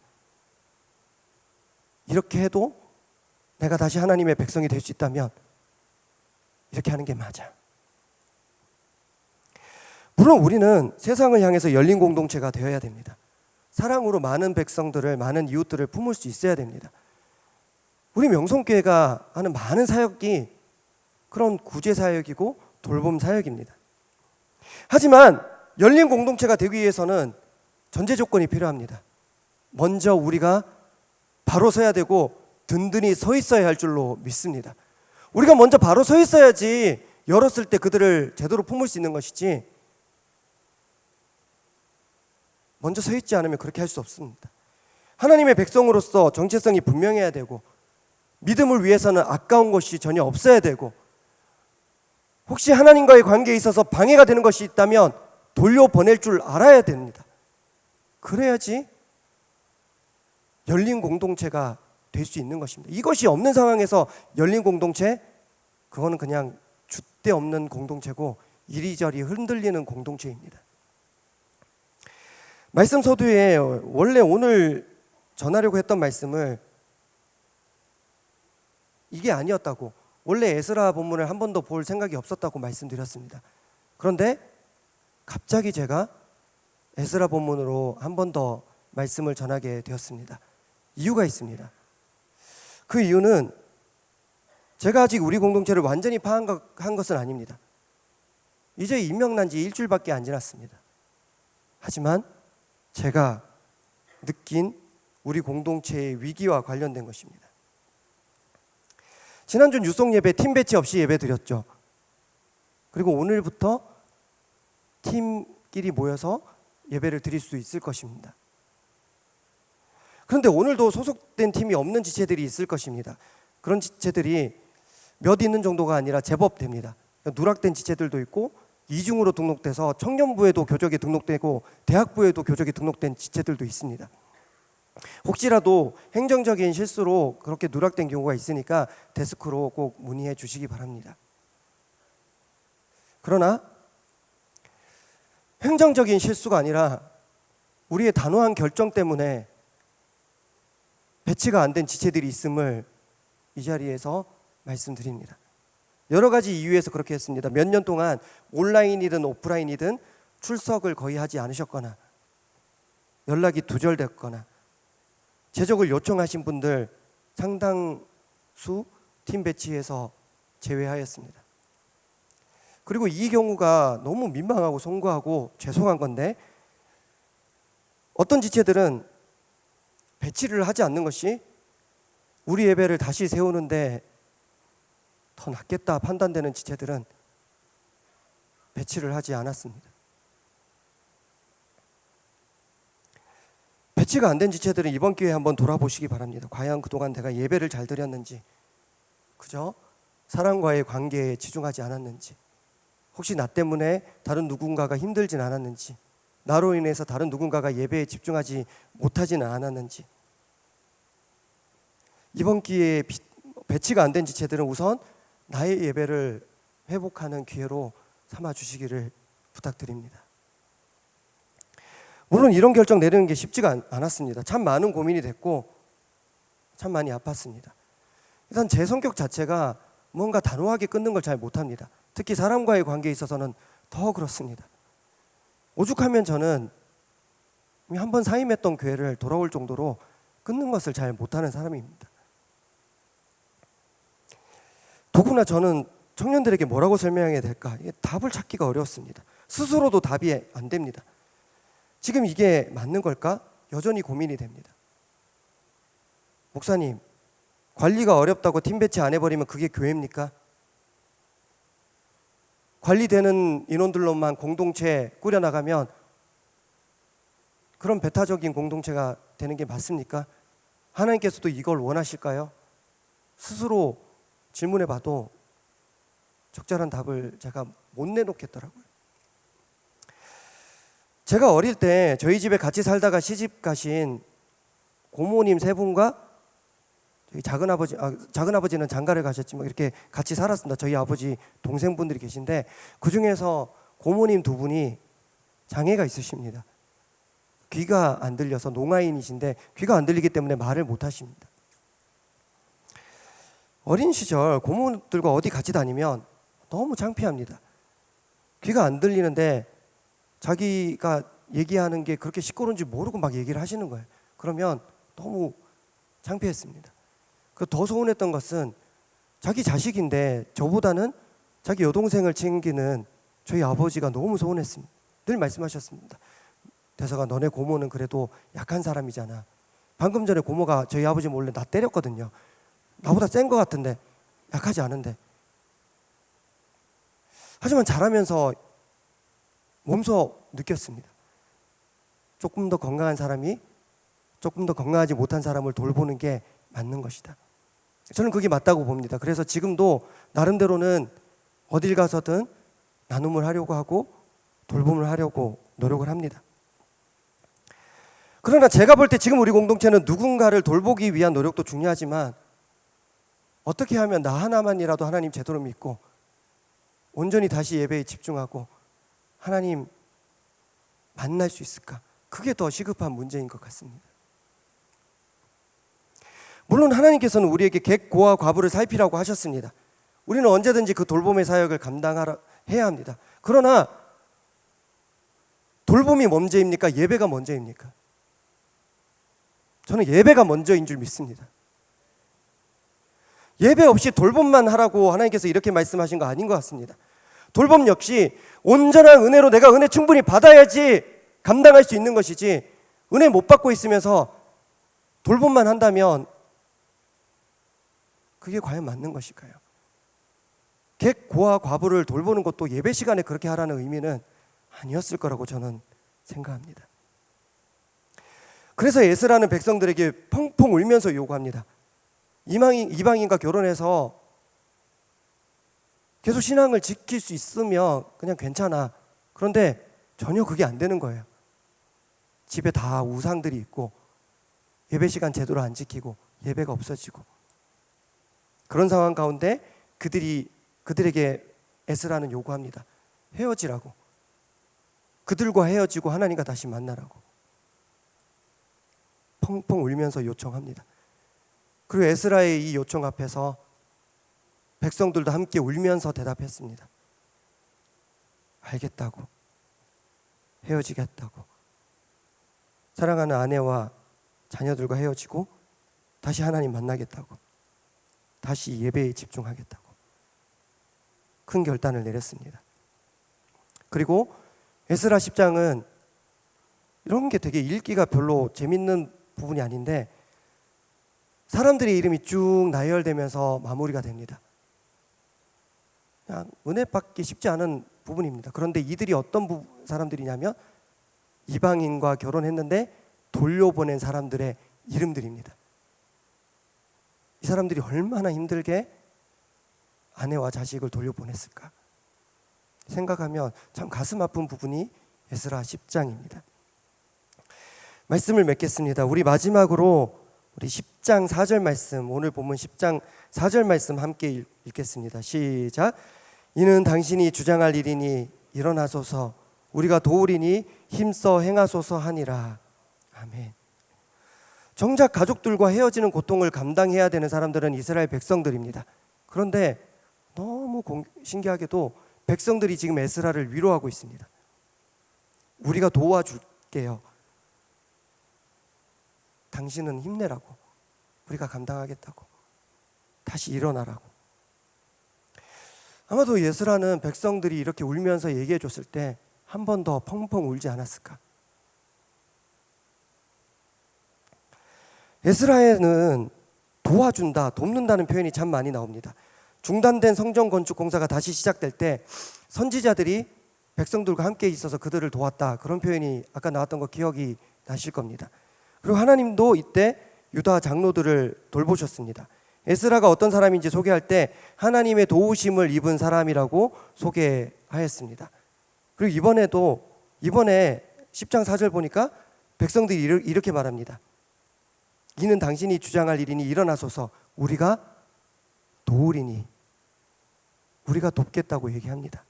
이렇게 해도 내가 다시 하나님의 백성이 될 수 있다면 이렇게 하는 게 맞아. 물론 우리는 세상을 향해서 열린 공동체가 되어야 됩니다. 사랑으로 많은 백성들을, 많은 이웃들을 품을 수 있어야 됩니다. 우리 명성교회가 하는 많은 사역이 그런 구제 사역이고 돌봄 사역입니다. 하지만 열린 공동체가 되기 위해서는 전제 조건이 필요합니다. 먼저 우리가 바로 서야 되고 든든히 서 있어야 할 줄로 믿습니다. 우리가 먼저 바로 서 있어야지 열었을 때 그들을 제대로 품을 수 있는 것이지, 먼저 서 있지 않으면 그렇게 할 수 없습니다. 하나님의 백성으로서 정체성이 분명해야 되고, 믿음을 위해서는 아까운 것이 전혀 없어야 되고, 혹시 하나님과의 관계에 있어서 방해가 되는 것이 있다면 돌려보낼 줄 알아야 됩니다. 그래야지 열린 공동체가 될 수 있는 것입니다. 이것이 없는 상황에서 열린 공동체, 그거는 그냥 줏대 없는 공동체고 이리저리 흔들리는 공동체입니다. 말씀 서두에 원래 오늘 전하려고 했던 말씀을 이게 아니었다고, 원래 에스라 본문을 한 번도 볼 생각이 없었다고 말씀드렸습니다. 그런데 갑자기 제가 에스라 본문으로 한 번 더 말씀을 전하게 되었습니다. 이유가 있습니다. 그 이유는 제가 아직 우리 공동체를 완전히 파악한 것은 아닙니다. 이제 임명난 지 일주일밖에 안 지났습니다. 하지만 제가 느낀 우리 공동체의 위기와 관련된 것입니다. 지난주 유송 예배 팀 배치 없이 예배 드렸죠. 그리고 오늘부터 팀끼리 모여서 예배를 드릴 수 있을 것입니다. 그런데 오늘도 소속된 팀이 없는 지체들이 있을 것입니다. 그런 지체들이 몇 있는 정도가 아니라 제법 됩니다. 누락된 지체들도 있고, 이중으로 등록돼서 청년부에도 교적에 등록되고 대학부에도 교적에 등록된 지체들도 있습니다. 혹시라도 행정적인 실수로 그렇게 누락된 경우가 있으니까 데스크로 꼭 문의해 주시기 바랍니다. 그러나 행정적인 실수가 아니라 우리의 단호한 결정 때문에 배치가 안 된 지체들이 있음을 이 자리에서 말씀드립니다. 여러 가지 이유에서 그렇게 했습니다. 몇 년 동안 온라인이든 오프라인이든 출석을 거의 하지 않으셨거나 연락이 두절됐거나 재적을 요청하신 분들 상당수 팀 배치에서 제외하였습니다. 그리고 이 경우가 너무 민망하고 송구하고 죄송한 건데 어떤 지체들은 배치를 하지 않는 것이 우리 예배를 다시 세우는데 더 낫겠다 판단되는 지체들은 배치를 하지 않았습니다. 배치가 안 된 지체들은 이번 기회에 한번 돌아보시기 바랍니다. 과연 그동안 내가 예배를 잘 드렸는지, 그저 사람과의 관계에 치중하지 않았는지, 혹시 나 때문에 다른 누군가가 힘들진 않았는지, 나로 인해서 다른 누군가가 예배에 집중하지 못하지는 않았는지. 이번 기회에 배치가 안 된 지체들은 우선 나의 예배를 회복하는 기회로 삼아 주시기를 부탁드립니다. 물론 이런 결정 내리는 게 쉽지가 않았습니다. 참 많은 고민이 됐고 참 많이 아팠습니다. 일단 제 성격 자체가 뭔가 단호하게 끊는 걸 잘 못합니다. 특히 사람과의 관계에 있어서는 더 그렇습니다. 오죽하면 저는 한번 사임했던 교회를 돌아올 정도로 끊는 것을 잘 못하는 사람입니다. 더구나 저는 청년들에게 뭐라고 설명해야 될까? 답을 찾기가 어려웠습니다. 스스로도 답이 안 됩니다. 지금 이게 맞는 걸까? 여전히 고민이 됩니다. 목사님, 관리가 어렵다고 팀 배치 안 해버리면 그게 교회입니까? 관리되는 인원들로만 공동체 꾸려나가면 그런 배타적인 공동체가 되는 게 맞습니까? 하나님께서도 이걸 원하실까요? 스스로 질문해봐도 적절한 답을 제가 못 내놓겠더라고요. 제가 어릴 때 저희 집에 같이 살다가 시집 가신 고모님 세 분과 작은아버지는 장가를 가셨지만 이렇게 같이 살았습니다. 저희 아버지 동생분들이 계신데 그중에서 고모님 두 분이 장애가 있으십니다. 귀가 안 들려서 농아인이신데 귀가 안 들리기 때문에 말을 못 하십니다. 어린 시절 고모들과 어디 같이 다니면 너무 창피합니다. 귀가 안 들리는데 자기가 얘기하는 게 그렇게 시끄러운지 모르고 막 얘기를 하시는 거예요. 그러면 너무 창피했습니다. 더 서운했던 것은 자기 자식인데 저보다는 자기 여동생을 챙기는 저희 아버지가 너무 서운했습니다. 늘 말씀하셨습니다. 대사가 너네 고모는 그래도 약한 사람이잖아. 방금 전에 고모가 저희 아버지 몰래 나 때렸거든요. 나보다 센 것 같은데 약하지 않은데. 하지만 자라면서 몸소 느꼈습니다. 조금 더 건강한 사람이 조금 더 건강하지 못한 사람을 돌보는 게 맞는 것이다. 저는 그게 맞다고 봅니다. 그래서 지금도 나름대로는 어딜 가서든 나눔을 하려고 하고 돌봄을 하려고 노력을 합니다. 그러나 제가 볼 때 지금 우리 공동체는 누군가를 돌보기 위한 노력도 중요하지만 어떻게 하면 나 하나만이라도 하나님 제대로 믿고 온전히 다시 예배에 집중하고 하나님 만날 수 있을까? 그게 더 시급한 문제인 것 같습니다. 물론 하나님께서는 우리에게 객고와 과부를 살피라고 하셨습니다. 우리는 언제든지 그 돌봄의 사역을 해야 합니다. 그러나 돌봄이 먼저입니까? 예배가 먼저입니까? 저는 예배가 먼저인 줄 믿습니다. 예배 없이 돌봄만 하라고 하나님께서 이렇게 말씀하신 거 아닌 것 같습니다. 돌봄 역시 온전한 은혜로 내가 은혜 충분히 받아야지 감당할 수 있는 것이지, 은혜 못 받고 있으면서 돌봄만 한다면 그게 과연 맞는 것일까요? 객고와 과부를 돌보는 것도 예배 시간에 그렇게 하라는 의미는 아니었을 거라고 저는 생각합니다. 그래서 에스라는 백성들에게 펑펑 울면서 요구합니다. 이방인과 결혼해서 계속 신앙을 지킬 수 있으면 그냥 괜찮아. 그런데 전혀 그게 안 되는 거예요. 집에 다 우상들이 있고 예배 시간 제대로 안 지키고 예배가 없어지고, 그런 상황 가운데 그들에게 에스라는 요구합니다. 헤어지라고. 그들과 헤어지고 하나님과 다시 만나라고 펑펑 울면서 요청합니다. 그리고 에스라의 이 요청 앞에서 백성들도 함께 울면서 대답했습니다. 알겠다고, 헤어지겠다고, 사랑하는 아내와 자녀들과 헤어지고 다시 하나님 만나겠다고, 다시 예배에 집중하겠다고 큰 결단을 내렸습니다. 그리고 에스라 10장은 이런 게 되게 읽기가 별로 재밌는 부분이 아닌데 사람들의 이름이 쭉 나열되면서 마무리가 됩니다. 그냥 은혜 받기 쉽지 않은 부분입니다. 그런데 이들이 어떤 사람들이냐면 이방인과 결혼했는데 돌려보낸 사람들의 이름들입니다. 이 사람들이 얼마나 힘들게 아내와 자식을 돌려보냈을까 생각하면 참 가슴 아픈 부분이 에스라 10장입니다. 말씀을 맺겠습니다. 우리 마지막으로 우리 10장 4절 말씀, 오늘 본문 10장 4절 말씀 함께 읽겠습니다. 시작. 이는 당신이 주장할 일이니 일어나소서, 우리가 도우리니 힘써 행하소서 하니라. 아멘. 정작 가족들과 헤어지는 고통을 감당해야 되는 사람들은 이스라엘 백성들입니다. 그런데 너무 신기하게도 백성들이 지금 에스라를 위로하고 있습니다. 우리가 도와줄게요. 당신은 힘내라고, 우리가 감당하겠다고, 다시 일어나라고. 아마도 에스라는 백성들이 이렇게 울면서 얘기해 줬을 때 한 번 더 펑펑 울지 않았을까. 에스라에는 도와준다, 돕는다는 표현이 참 많이 나옵니다. 중단된 성전 건축 공사가 다시 시작될 때 선지자들이 백성들과 함께 있어서 그들을 도왔다, 그런 표현이 아까 나왔던 거 기억이 나실 겁니다. 그리고 하나님도 이때 유다 장로들을 돌보셨습니다. 에스라가 어떤 사람인지 소개할 때 하나님의 도우심을 입은 사람이라고 소개하였습니다. 그리고 이번에 10장 4절 보니까 백성들이 이렇게 말합니다. 이는 당신이 주장할 일이니 일어나소서, 우리가 도우리니, 우리가 돕겠다고 얘기합니다.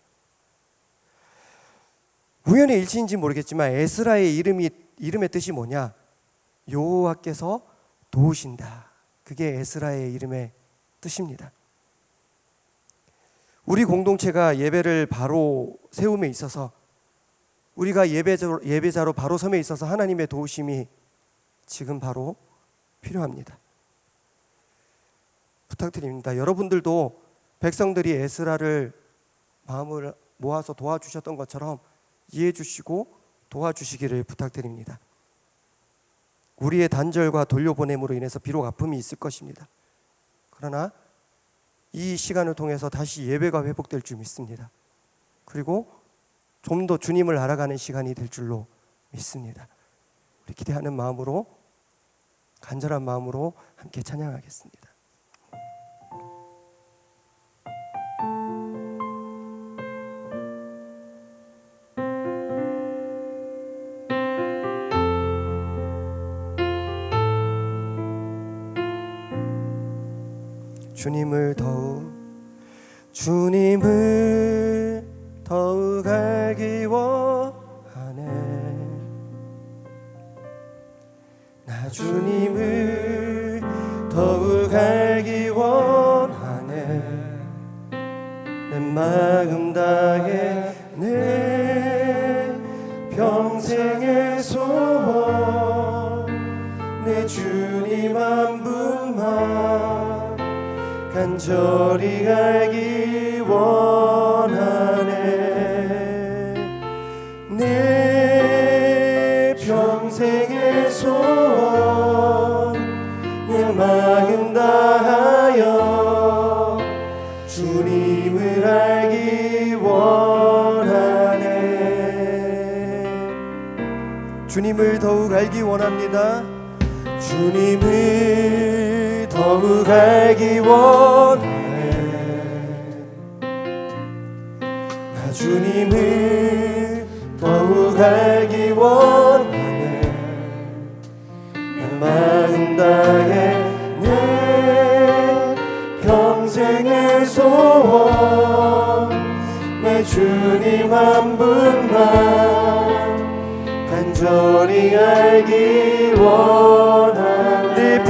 우연의 일치인지 모르겠지만 에스라의 이름의 뜻이 뭐냐? 여호와께서 도우신다. 그게 에스라의 이름의 뜻입니다. 우리 공동체가 예배를 바로 세움에 있어서, 우리가 예배자로 바로 섬에 있어서 하나님의 도우심이 지금 바로 필요합니다. 부탁드립니다. 여러분들도 백성들이 에스라를 마음을 모아서 도와주셨던 것처럼 이해해 주시고 도와주시기를 부탁드립니다. 우리의 단절과 돌려보냄으로 인해서 비록 아픔이 있을 것입니다. 그러나 이 시간을 통해서 다시 예배가 회복될 줄 믿습니다. 그리고 좀 더 주님을 알아가는 시간이 될 줄로 믿습니다. 우리 기대하는 마음으로, 간절한 마음으로 함께 찬양하겠습니다. 주님을 더욱 알기 원하네. 나 주님을 더욱 알기 원하네. 내 마음 다해 내 평생의 소원, 내 주님 한 분만 간절히 알기 원하네. 내 평생의 소원, 내 마음 다하여 주님을 알기 원하네. 주님을 더욱 알기 원합니다. 주님을 더욱 알기 원하네. 나 주님을 더욱 알기 원하네. 내 마음 알기 원하네.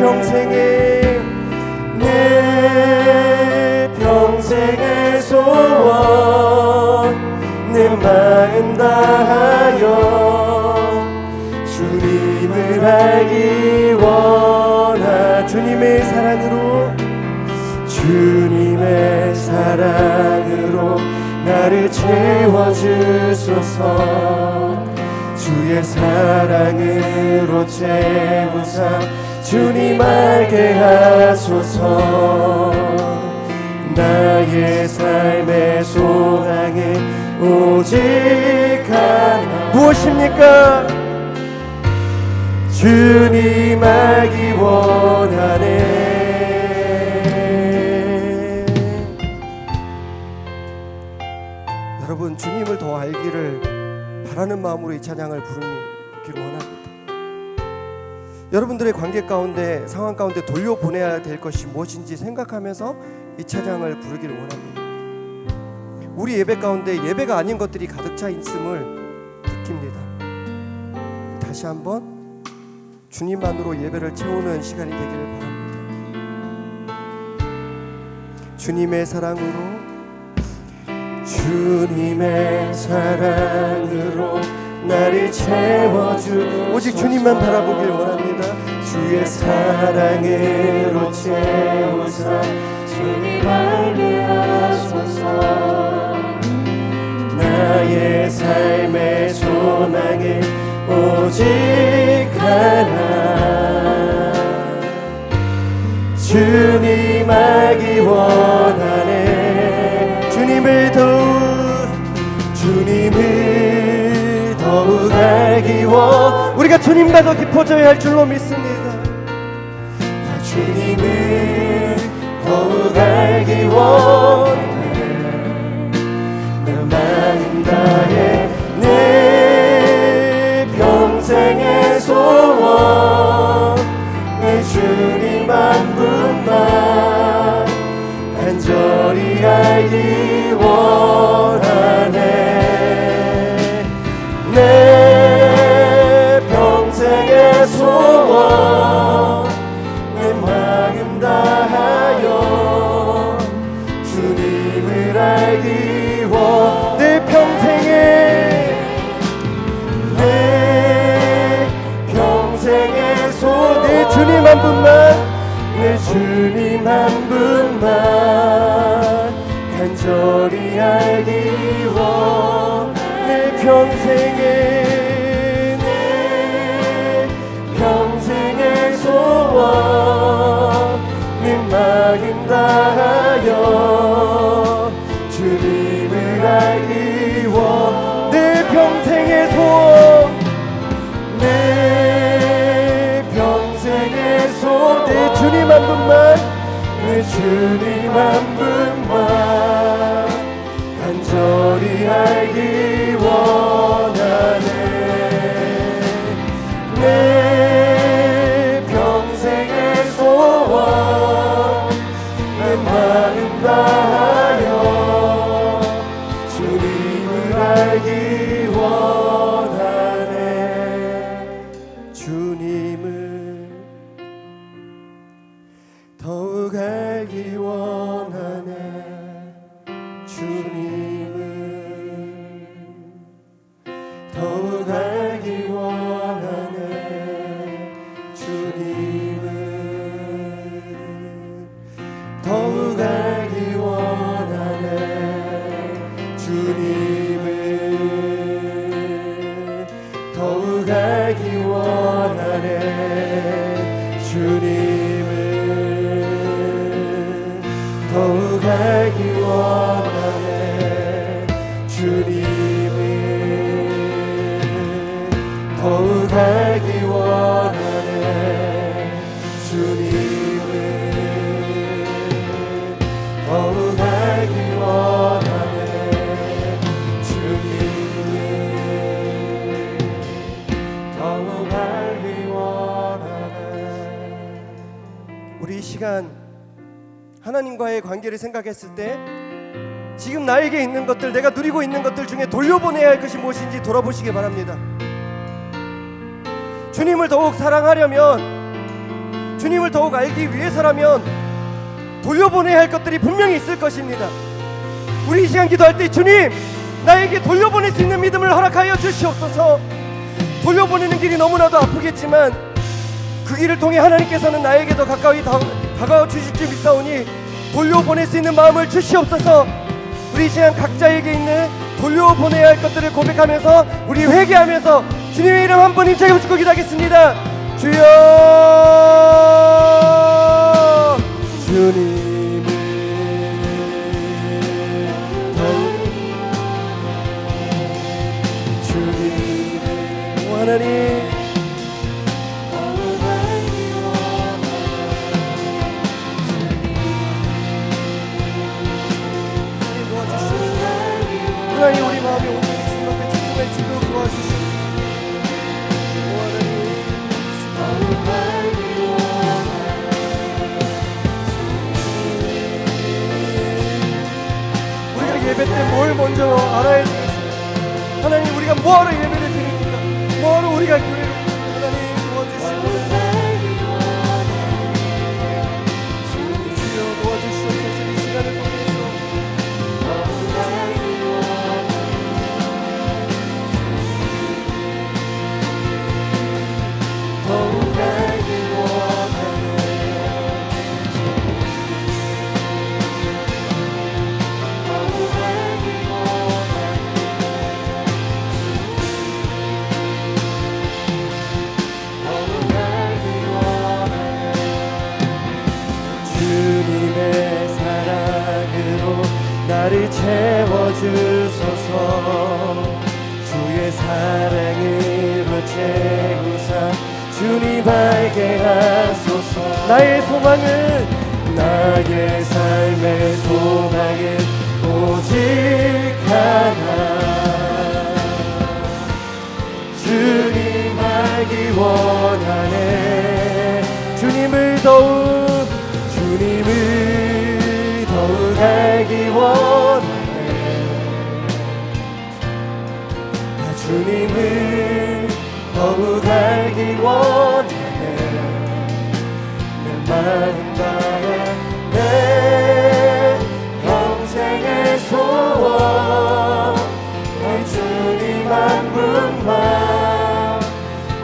내 평생의 소원 내 마음 다하여 주님을 알기 원하. 주님의 사랑으로 나를 채워주소서. 주의 사랑으로 채우사 주님 알게 하소서. 나의 삶의 소망은 오직 하나. 무엇입니까? 주님 알기 원하네. 여러분, 주님을 더 알기를 바라는 마음으로 이 찬양을 부르기를 원합니다. 여러분들의 관계 가운데, 상황 가운데 돌려보내야 될 것이 무엇인지 생각하면서 이 찬양을 부르기를 원합니다. 우리 예배 가운데 예배가 아닌 것들이 가득 차 있음을 느낍니다. 다시 한번 주님만으로 예배를 채우는 시간이 되기를 바랍니다. 주님의 사랑으로 나를 채워주. 오직 주님만 바라보길 원합니다. 주의 사랑으로 채우사 주님 알게 하소서. 나의 삶의 소망은 오직 하나. 주님 알기 원하네. 주님을 더욱 알기 원. 우리가 주님과 더 깊어져야 할 줄로 믿습니다. 주님을 더욱 알기 원하네. 내 마음 다해 내 평생의 소원 내 주님 한 분만 간절히 알기 원하네. 내 평생의 소원 내 마음 다하여 주님을 알기 원. 내 평생의 소원 내 주님 한 분만, 내 주님 한 분만 간절히 알기 원. 내 평생의 소원 내 마음 다하여 주님을 알기 원. 내 평생의 소원 내 평생의 소원 내 주님 한 분만, 내 주님 한 분만 간절히 알기 원하네. 내 평생의 소원 내 마음 다하여 주님을 알기 원하네. 주님을 더욱 알기 원하네. 주님을 더욱 알기 원하네. 주님을 더욱 알기 원하네. 주님을 더욱 알기 원하네. 주님을 더욱 알기 원하네. 주님을 더욱 알기 원하네. 주님을 더욱 알기 원하네. 주님을 더욱 알기 원하네. 우리 이 시간 하나님과의 관계를 생각했을 때 지금 나에게 있는 것들, 내가 누리고 있는 것들 중에 돌려보내야 할 것이 무엇인지 돌아보시기 바랍니다. 주님을 더욱 사랑하려면, 주님을 더욱 알기 위해서라면 돌려보내야 할 것들이 분명히 있을 것입니다. 우리 이 시간 기도할 때 주님, 나에게 돌려보낼 수 있는 믿음을 허락하여 주시옵소서. 돌려보내는 길이 너무나도 아프겠지만 그 길을 통해 하나님께서는 나에게 더 가까이 다가와 주실 줄 믿사오니 돌려보낼 수 있는 마음을 주시옵소서. 우리 이 시간 각자에게 있는 돌려보내야 할 것들을 고백하면서 우리 회개하면서 주님의 이름 한 번 힘차게 붙잡고 기도하겠습니다. 주여, 주님을 주님, 오 하나님, 하나님 우리 마음이 온전히 주님 앞에 집중할 수 있도록 도와주시옵소서. 오 하나님, 우리가 예배 때 뭘 먼저 알아야 되겠습니까? 하나님, 우리가 뭐하러 예배를 드립니까? 뭐하러 우리가 교회를, 하나님 도와주시고 주여 도와주시옵소서. 이 시간을 통해서 주님의 사랑으로 나를 채워주소서. 주의 사랑으로 채우사 주님 알게 하소서. 나의 소망은, 나의 삶의 소망은 오직 하나, 주님 알기 원하네. 주님을 더욱 알기 원해. 나 주님을 더욱 알기 원해. 내 마음 다해 내 평생의 소원, 내 주님 한 분만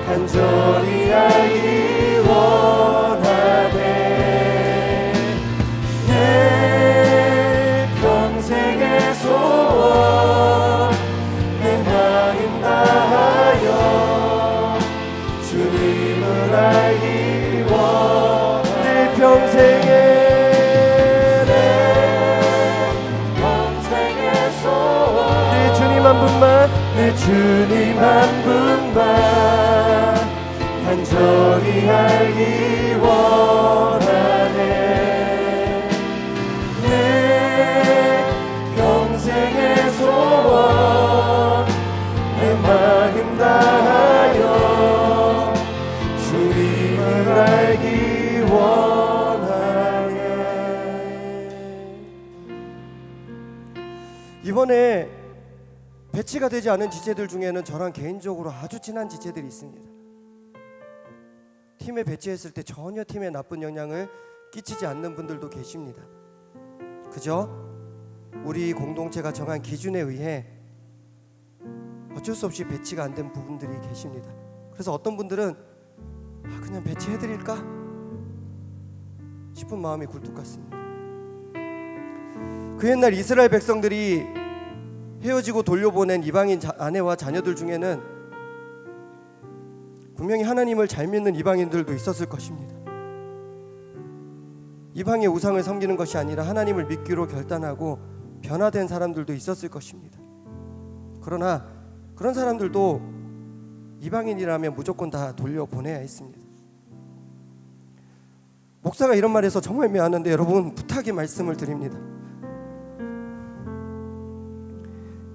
간절히 알기 원하네. 내 마음 다하여 주님을 알기 원해. 내 평생의 소원, 내 주님 한 분만, 내 주님 한 분만 간절히 알기 원하네. 평생의 소원, 내 마음 다하여 주님을 알기 원하네. 이번에 배치가 되지 않은 지체들 중에는 저랑 개인적으로 아주 친한 지체들이 있습니다. 팀에 배치했을 때 전혀 팀에 나쁜 영향을 끼치지 않는 분들도 계십니다. 그죠? 우리 공동체가 정한 기준에 의해 어쩔 수 없이 배치가 안 된 부분들이 계십니다. 그래서 어떤 분들은 그냥 배치해드릴까 싶은 마음이 굴뚝 같습니다. 그 옛날 이스라엘 백성들이 헤어지고 돌려보낸 이방인 아내와 자녀들 중에는 분명히 하나님을 잘 믿는 이방인들도 있었을 것입니다. 이방의 우상을 섬기는 것이 아니라 하나님을 믿기로 결단하고 변화된 사람들도 있었을 것입니다. 그러나 그런 사람들도 이방인이라면 무조건 다 돌려보내야 했습니다. 목사가 이런 말해서 정말 미안한데 여러분, 부탁의 말씀을 드립니다.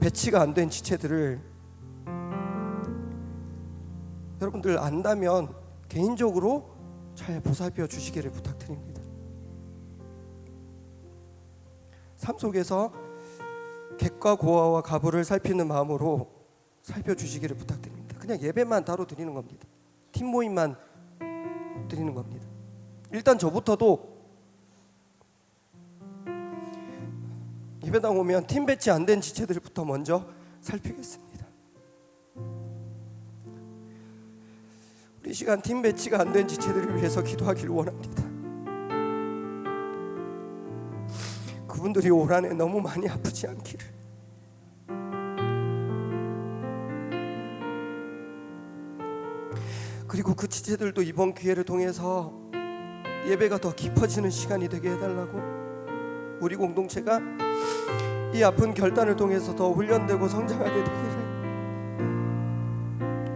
배치가 안 된 지체들을 여러분들 안다면 개인적으로 잘 보살펴 주시기를 부탁드립니다. 삶 속에서 객과 고아와 가부를 살피는 마음으로 살펴주시기를 부탁드립니다. 그냥 예배만 따로 드리는 겁니다. 팀 모임만 드리는 겁니다. 일단 저부터도 예배당 오면 팀 배치 안 된 지체들부터 먼저 살피겠습니다. 우리 시간 팀 배치가 안 된 지체들을 위해서 기도하기를 원합니다. 그분들이 올 한해 너무 많이 아프지 않기를. 그리고 그 지체들도 이번 기회를 통해서 예배가 더 깊어지는 시간이 되게 해달라고, 우리 공동체가 이 아픈 결단을 통해서 더 훈련되고 성장하게 되기를.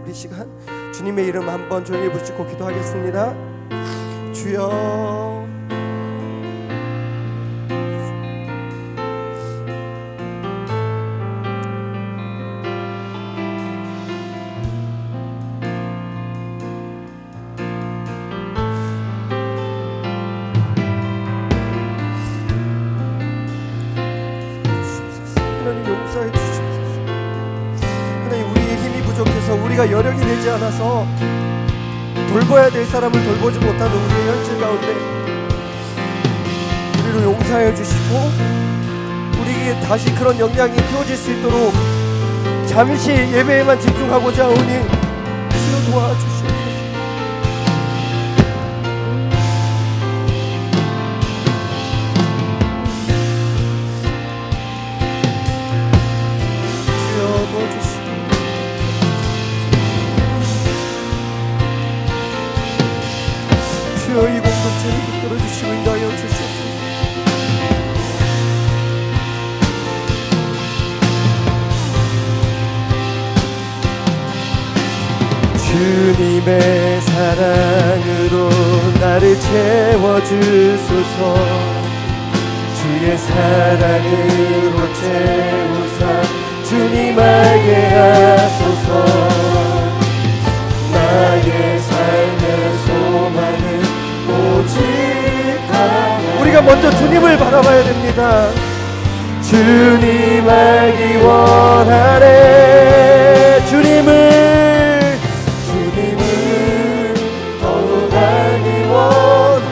우리 시간 주님의 이름 한번 조용히 붙이고 기도하겠습니다. 주여, 하나님 용서해 주시옵소서. 하나님, 우리의 힘이 부족해서 우리가 여력이 되지 않아서 돌봐야 될 사람을 돌보지 못하는 우리의 현실 가운데 우리를 용서해 주시고 우리에게 다시 그런 역량이 키워질 수 있도록 잠시 예배에만 집중하고자 하오니 주여 도와주시옵소서. 주여, 이 공동체를 붙들어 주시고 인도하여 주시옵소서. 주님의 사랑으로 나를 채워주소서. 주의 사랑으로 채우사 주님 알게 하소서. 나의 삶의 소망은 오직 하나. 우리가 먼저 주님을 바라봐야 됩니다. 주님 알기 원하네. 주님을 더욱 알기 원하네.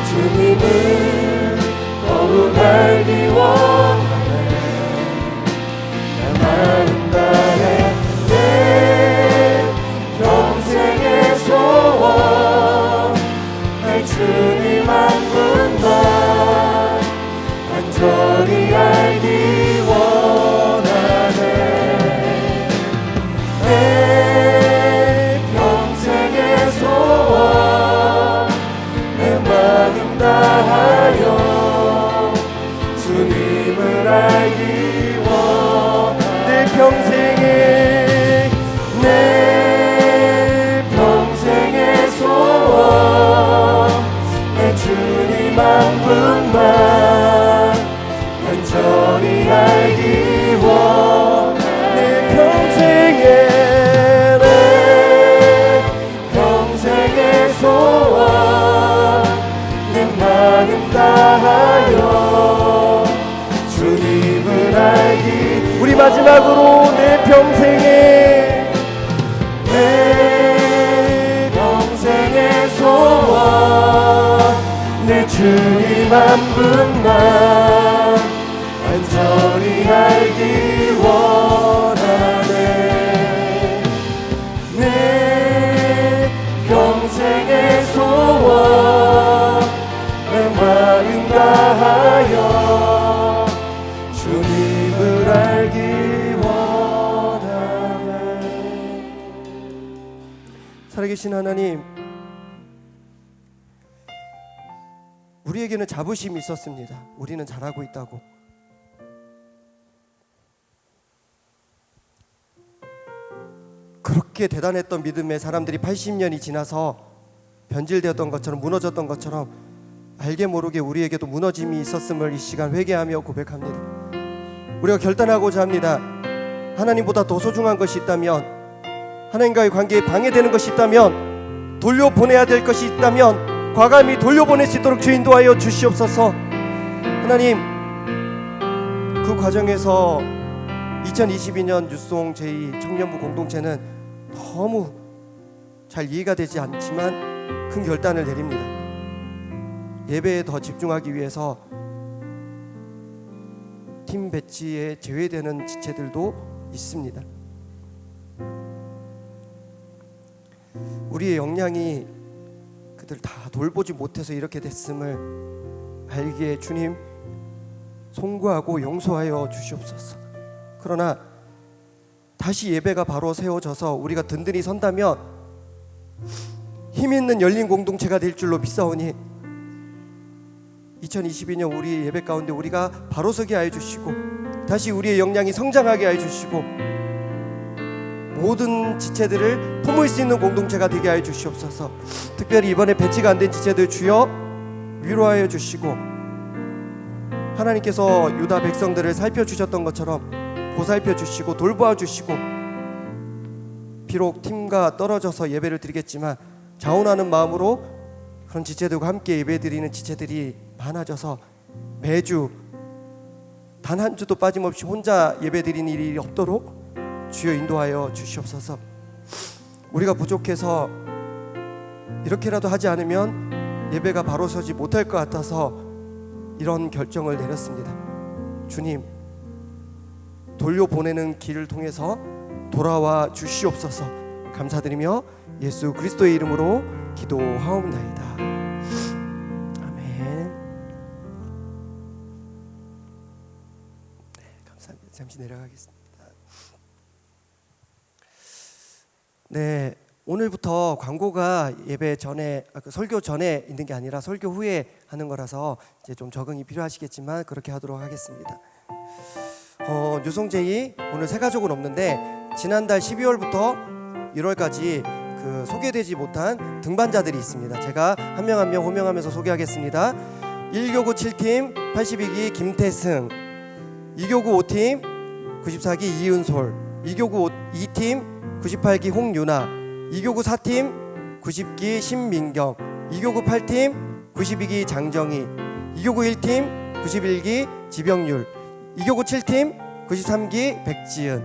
주님을 더욱 알기 원하네. 나 마음 다해 내 평생의 소원, 날 주님 한 분만 간절히 알기 원하네. 내 평생의 소원, 내 마음 다하여 주님을 알기 원하네. 내 평생의 소원, 내 주님 한 분만 간절히 알기 원하네. 내 평생의 소원, 내 마음 다하여 주님을 알기. 우리 마지막으로 내 평생의 소원, 내 주님 한 분만 간절히 알기 원하네. 내 평생의 소원, 내 마음 다하여 주님을 알기 원하네. 살아계신 하나님, 우리에게는 자부심이 있었습니다. 우리는 잘하고 있다고. 그렇게 대단했던 믿음의 사람들이 80년이 지나서 변질되었던 것처럼, 무너졌던 것처럼 알게 모르게 우리에게도 무너짐이 있었음을 이 시간 회개하며 고백합니다. 우리가 결단하고자 합니다. 하나님보다 더 소중한 것이 있다면, 하나님과의 관계에 방해되는 것이 있다면, 돌려보내야 될 것이 있다면 과감히 돌려보낼 수 있도록 주 인도하여 주시옵소서. 하나님, 그 과정에서 2022년 뉴송 제2 청년부 공동체는 너무 잘 이해가 되지 않지만 큰 결단을 내립니다. 예배에 더 집중하기 위해서 팀 배치에 제외되는 지체들도 있습니다. 우리의 역량이 그들 다 돌보지 못해서 이렇게 됐음을 알기에 주님 송구하고 용서하여 주시옵소서. 그러나 다시 예배가 바로 세워져서 우리가 든든히 선다면 힘있는 열린 공동체가 될 줄로 믿사오니 2022년 우리 예배 가운데 우리가 바로 서게 하여 주시고 다시 우리의 역량이 성장하게 하여 주시고 모든 지체들을 품을 수 있는 공동체가 되게 하여 주시옵소서. 특별히 이번에 배치가 안 된 지체들 주여 위로하여 주시고 하나님께서 유다 백성들을 살펴주셨던 것처럼 보살펴 주시고 돌보아 주시고 비록 팀과 떨어져서 예배를 드리겠지만 자원하는 마음으로 그런 지체들과 함께 예배드리는 지체들이 많아져서 매주 단 한 주도 빠짐없이 혼자 예배드리는 일이 없도록 주여 인도하여 주시옵소서. 우리가 부족해서 이렇게라도 하지 않으면 예배가 바로 서지 못할 것 같아서 이런 결정을 내렸습니다. 주님 돌려보내는 길을 통해서 돌아와 주시옵소서. 감사드리며 예수 그리스도의 이름으로 기도하옵나이다. 아멘. 네, 감사합니다. 잠시 내려가겠습니다. 네, 오늘부터 광고가 예배 전에 설교 전에 있는 게 아니라 설교 후에 하는 거라서 이제 좀 적응이 필요하시겠지만 그렇게 하도록 하겠습니다. 뉴송제이 오늘 세 가족은 없는데 지난달 12월부터 1월까지 그 소개되지 못한 등반자들이 있습니다. 제가 한 명 한 명 호명하면서 소개하겠습니다. 1교구 7팀 82기 김태승, 2교구 5팀 94기 이은솔, 2교구 2팀 98기 홍유나, 2교구 4팀 90기 신민경, 2교구 8팀 92기 장정희, 2교구 1팀 91기 지병률, 2교구 7팀 93기 백지은,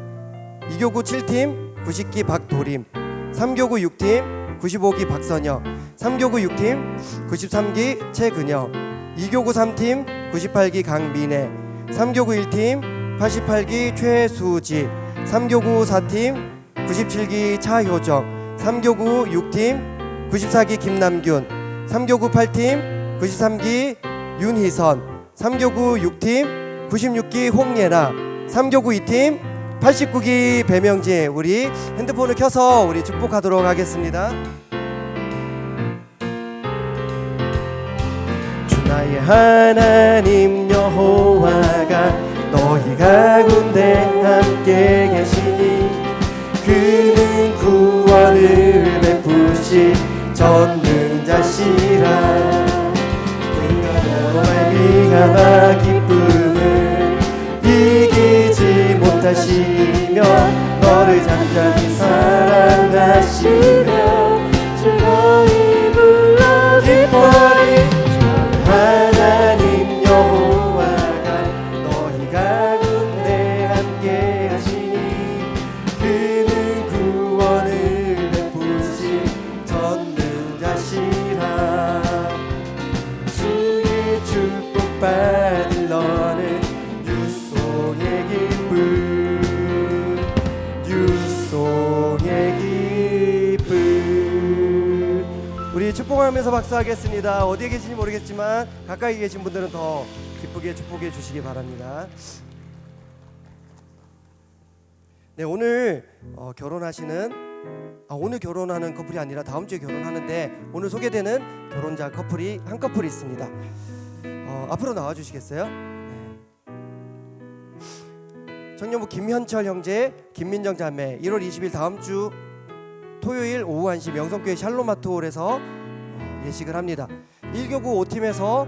2교구 7팀 90기 박도림, 3교구 6팀 95기 박선영, 3교구 6팀 93기 최근영, 2교구 3팀 98기 강민혜, 3교구 1팀 88기 최수지, 3교구 4팀 97기 차효정, 3교구 6팀 94기 김남균, 3교구 8팀 93기 윤희선, 3교구 6팀 96기 홍예나, 3교구 2팀 89기 배명진. 우리 핸드폰을 켜서 우리 축복하도록 하겠습니다. 주 나의 하나님 여호와가 너희 가운데 함께 계시니 그는 구원을 베푸시 전능자시라. 그가 말미암아 기쁨을 이기지 못하시며 너를 잠잠히 사랑하시며 즐거이 불러 기뻐하리. 하나님 여호와가 너희 가운데 함께 하시니 그는 구원을 베푸시 전능자시라. 주의 축복 받을 너는 유송의 기쁨, 유송의 기쁨. 우리 축복하면서 박수하겠습니다. 어디에 계신지 모르겠지만 가까이 계신 분들은 더 기쁘게 축복해 주시기 바랍니다. 네, 오늘 오늘 결혼하는 커플이 아니라 다음 주에 결혼하는데 오늘 소개되는 결혼자 커플이 한 커플이 있습니다. 앞으로 나와 주시겠어요? 네. 청년부 김현철 형제, 김민정 자매 1월 20일 다음 주 토요일 오후 1시 명성교회 샬롬아트홀에서 예식을 합니다. 1교구 5팀에서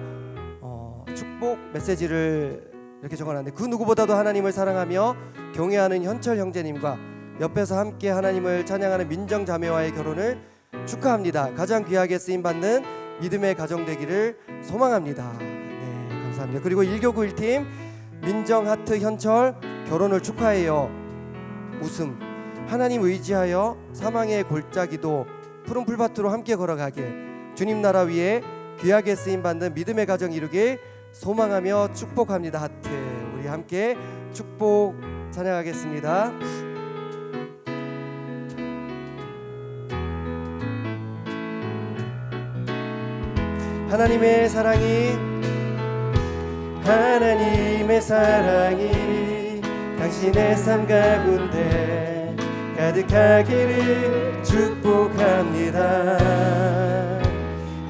축복 메시지를 이렇게 적어놨는데 그 누구보다도 하나님을 사랑하며 경외하는 현철 형제님과 옆에서 함께 하나님을 찬양하는 민정 자매와의 결혼을 축하합니다. 가장 귀하게 쓰임받는 믿음의 가정 되기를 소망합니다. 네, 감사합니다. 그리고 1교구 1팀 민정, 하트, 현철 결혼을 축하해요. 웃음. 하나님 의지하여 사망의 골짜기도 푸른 풀밭으로 함께 걸어가길, 주님 나라 위에 귀하게 쓰임받는 믿음의 가정 이루길 소망하며 축복합니다. 하트. 우리 함께 축복 찬양하겠습니다. 하나님의 사랑이 당신의 삶 가운데 가득하기를 축복합니다.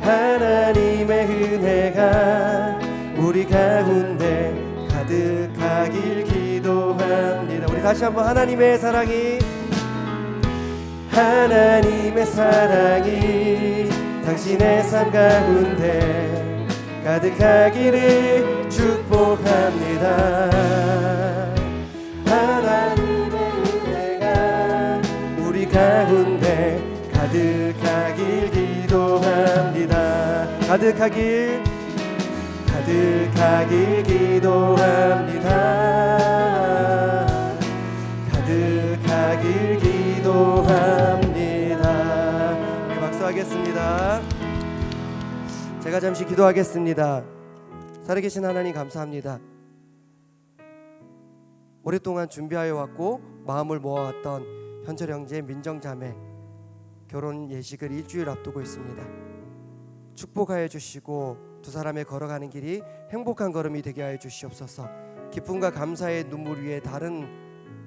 하나님의 은혜가 우리 가운데 가득하길 기도합니다. 우리 다시 한번 하나님의 사랑이 당신의 삶 가운데 가득하기를 축복합니다. 하나님의 은혜가 우리 가운데 가득하길 기도합니다. 가득하길 기도합니다. 가득하길 기도합니다. 우리 박수하겠습니다. 제가 잠시 기도하겠습니다. 살아계신 하나님 감사합니다. 오랫동안 준비하여 왔고 마음을 모아왔던 현철 형제, 민정 자매 결혼 예식을 일주일 앞두고 있습니다. 축복하여 주시고 두 사람의 걸어가는 길이 행복한 걸음이 되게 하여 주시옵소서. 기쁨과 감사의 눈물 위에 다른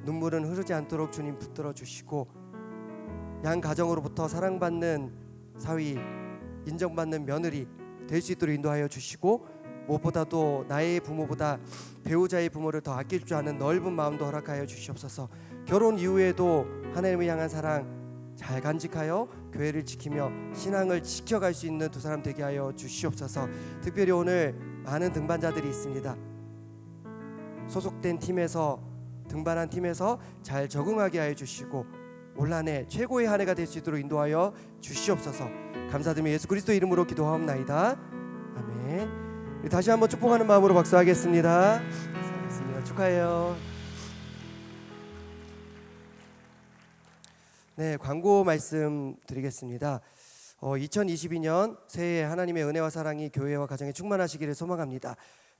눈물은 흐르지 않도록 주님 붙들어 주시고, 양 가정으로부터 사랑받는 사위, 인정받는 며느리 될 수 있도록 인도하여 주시고, 무엇보다도 나의 부모보다 배우자의 부모를 더 아낄 줄 아는 넓은 마음도 허락하여 주시옵소서. 결혼 이후에도 하나님을 향한 사랑 잘 간직하여 교회를 지키며 신앙을 지켜갈 수 있는 두 사람 되게 하여 주시옵소서. 특별히 오늘 많은 등반자들이 있습니다. 소속된 팀에서, 등반한 팀에서 잘 적응하게 하여 주시고 올 한 해 최고의 한 해가 될 수 있도록 인도하여 주시옵소서. 감사드리며 예수 그리스도 이름으로 기도하옵나이다. 아멘. 우리 다시 한번 축복하는 마음으로 박수하겠습니다. 축하해요. 네, 광고 말씀 드리겠습니다. 2022년 새해 하나님의 은혜와 사랑이 교회와 가정에 충만하시기를 소망합니다.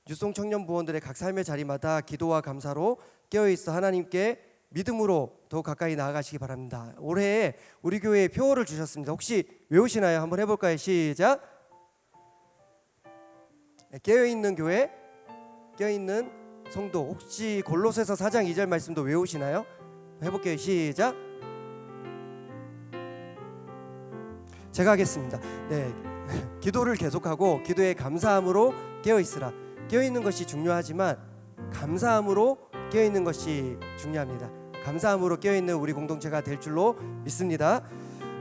뉴송 청년 부원들의 각 삶의 자리마다 기도와 감사로 깨어있어 하나님께 믿음으로 더 가까이 나아가시기 바랍니다. 올해 우리 교회에 표어를 주셨습니다. 혹시 외우시나요? 한번 해볼까요? 시작. 깨어있는 교회, 깨어있는 성도. 혹시 골로새서 4장 2절 말씀도 외우시나요? 해볼게요. 시작. 제가 하겠습니다. 네, 기도를 계속하고 기도의 감사함으로 깨어있으라. 깨어있는 것이 중요하지만 감사함으로 깨어있는 것이 중요합니다. 감사함으로 깨어있는 우리 공동체가 될 줄로 믿습니다.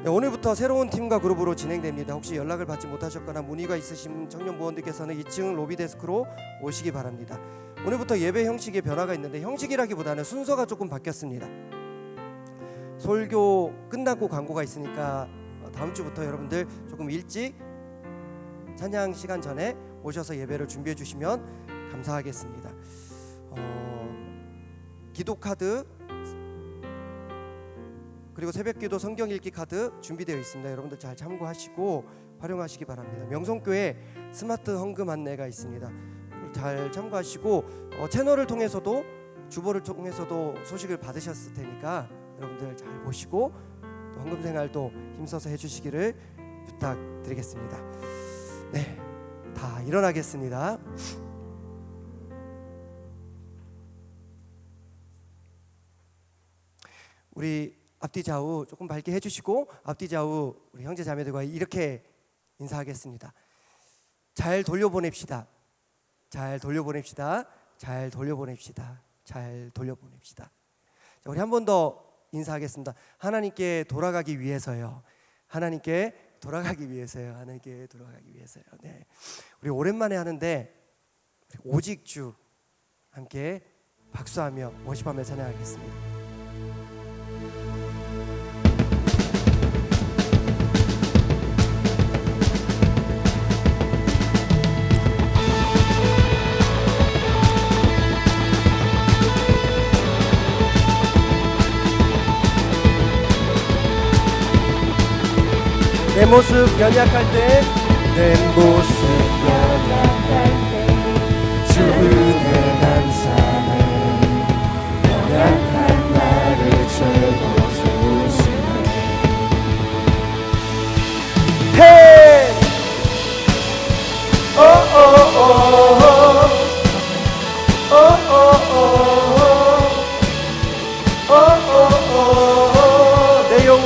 네, 오늘부터 새로운 팀과 그룹으로 진행됩니다. 혹시 연락을 받지 못하셨거나 문의가 있으신 청년부원들께서는 2층 로비 데스크로 오시기 바랍니다. 오늘부터 예배 형식에 변화가 있는데, 형식이라기보다는 순서가 조금 바뀌었습니다. 설교 끝나고 광고가 있으니까 다음 주부터 여러분들 조금 일찍 찬양 시간 전에 오셔서 예배를 준비해 주시면 감사하겠습니다. 기도 카드 그리고 새벽기도 성경 읽기 카드 준비되어 있습니다. 여러분들 잘 참고하시고 활용하시기 바랍니다. 명성교회 스마트 헌금 안내가 있습니다. 잘 참고하시고 채널을 통해서도, 주보를 통해서도 소식을 받으셨을 테니까 여러분들 잘 보시고 또 헌금 생활도 힘써서 해주시기를 부탁드리겠습니다. 네, 다 일어나겠습니다. 우리 앞뒤 좌우 조금 밝게 해주시고, 앞뒤 좌우 우리 형제 자매들과 이렇게 인사하겠습니다. 잘 돌려보냅시다. 잘 돌려보냅시다. 잘 돌려보냅시다. 잘 돌려보냅시다. 자, 우리 한 번 더 인사하겠습니다. 하나님께 돌아가기 위해서요. 하나님께 돌아가기 위해서요. 하나님께 돌아가기 위해서요. 네, 우리 오랜만에 하는데 오직 주 함께 박수하며 워십하며 찬양하겠습니다. 내 모습 연약할 때, 내 모습 연약할 때 주 은혜 감사해. 연약한 나를 최고 세우시네. 헤이 오오오 내 영혼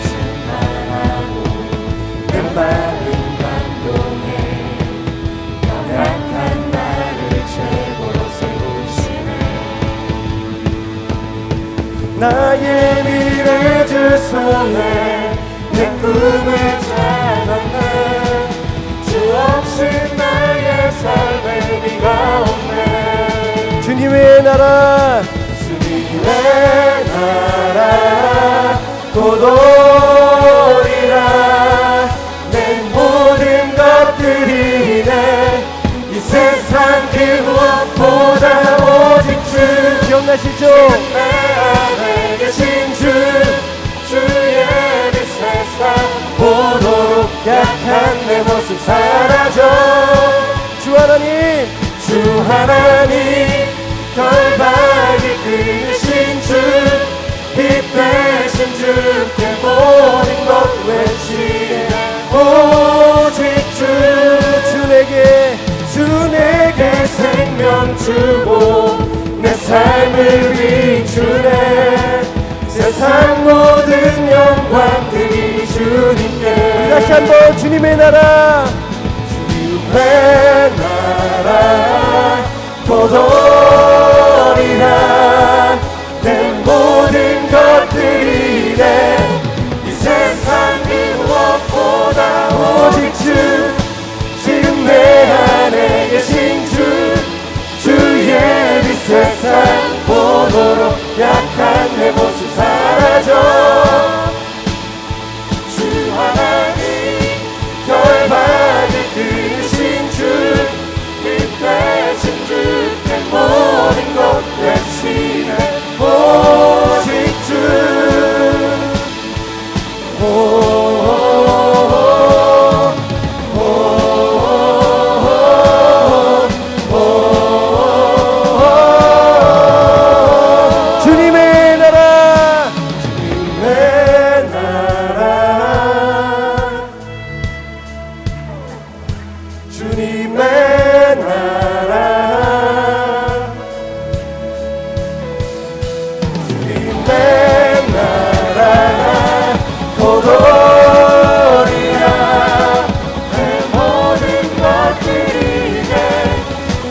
충만하고 내 마음 감동해. 연약한 나를 최고로 세우시네. 나의 미래 주 손에 내 꿈을 찾았네. 주 없이 나의 삶에 네가 없네. 주님의 나라 주님의 나라 곧 오리라. 내 모든 것들이 내 이 세상 그 무엇보다 오직 주. 기억나시죠? 내 안에 계신 주의 빛 세상 보도록 약한 내 모습 사라져. 주 하나님 주 하나님 결박이 끄신 주. 빛 대신 주께 모든 것 외치네. 오직 주 내게 생명 주고 내 삶을 비추네. 세상 모든 영광들이 주님께. 다시 한번 주님의 나라 주님의 나라 곧 오리라. 내 모든 것들이 내 이 세상 그 무엇보다 오직 주. 지금 내 안에 계신 주의 빛 세상 보도록 약한 내 모습 사라져. 주 하나님 결박을 끄신 주. 빛 대신 주께 모든 것 외치네. 오직 주. 주님의 나라 주님의 나라 주님의 나라 주님의 나라 곧 오리라. 내 모든 것들이 내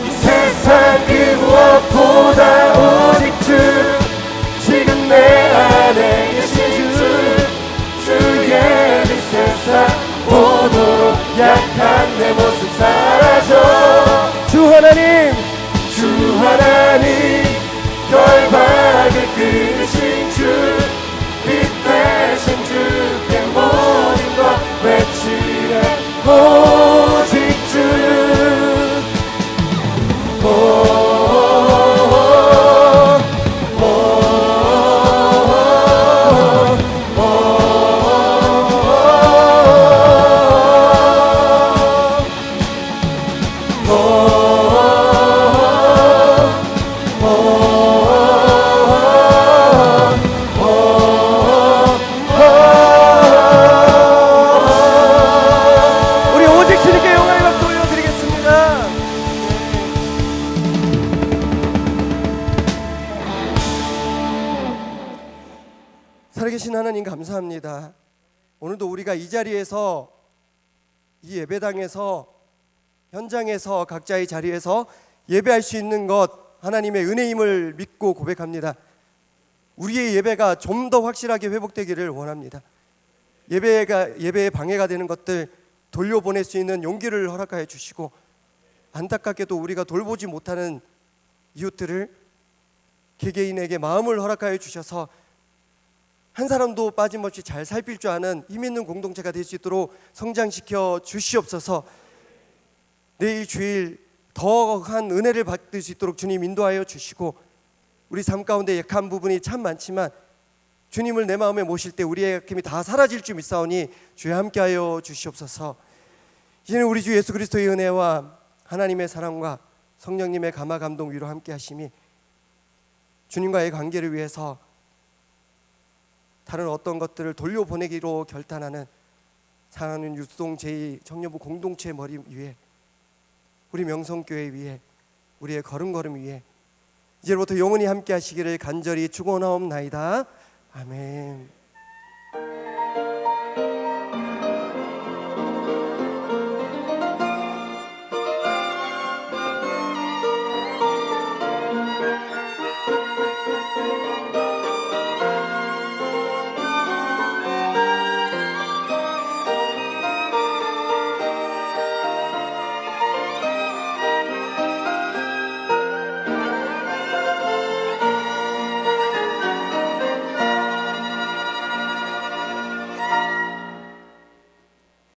이 세상 그 무엇보다 오직 주. 지금 내 안에 계신 주의 빛 세상 보도록 약한 내 모습 사라져. 주 하나님 결박을 끄신 주. 빛 대신 주께 모든 것 외치네. 오직 주. 우리 오직 주님께 영광의 박수 올려드리겠습니다. 살아계신 하나님 감사합니다. 오늘도 우리가 이 자리에서 이 예배당에서 현장에서 각자의 자리에서 예배할 수 있는 것 하나님의 은혜임을 믿고 고백합니다. 우리의 예배가 좀 더 확실하게 회복되기를 원합니다. 예배에 방해가 되는 것들 돌려보낼 수 있는 용기를 허락하여 주시고, 안타깝게도 우리가 돌보지 못하는 이웃들을 개개인에게 마음을 허락하여 주셔서 한 사람도 빠짐없이 잘 살필 줄 아는 힘 있는 공동체가 될 수 있도록 성장시켜 주시옵소서. 내일 주일 더한 은혜를 받을 수 있도록 주님 인도하여 주시고, 우리 삶 가운데 약한 부분이 참 많지만 주님을 내 마음에 모실 때 우리의 약함이 다 사라질 줄 믿사오니 주여 함께하여 주시옵소서. 이제는 우리 주 예수 그리스도의 은혜와 하나님의 사랑과 성령님의 감화 감동 위로 함께하심이 주님과의 관계를 위해서 다른 어떤 것들을 돌려보내기로 결단하는 사랑하는 육송 제2청년부 공동체 머리 위에, 우리 명성교회 위에, 우리의 걸음걸음 위에 이제부터 영원히 함께 하시기를 간절히 축원하옵나이다. 아멘.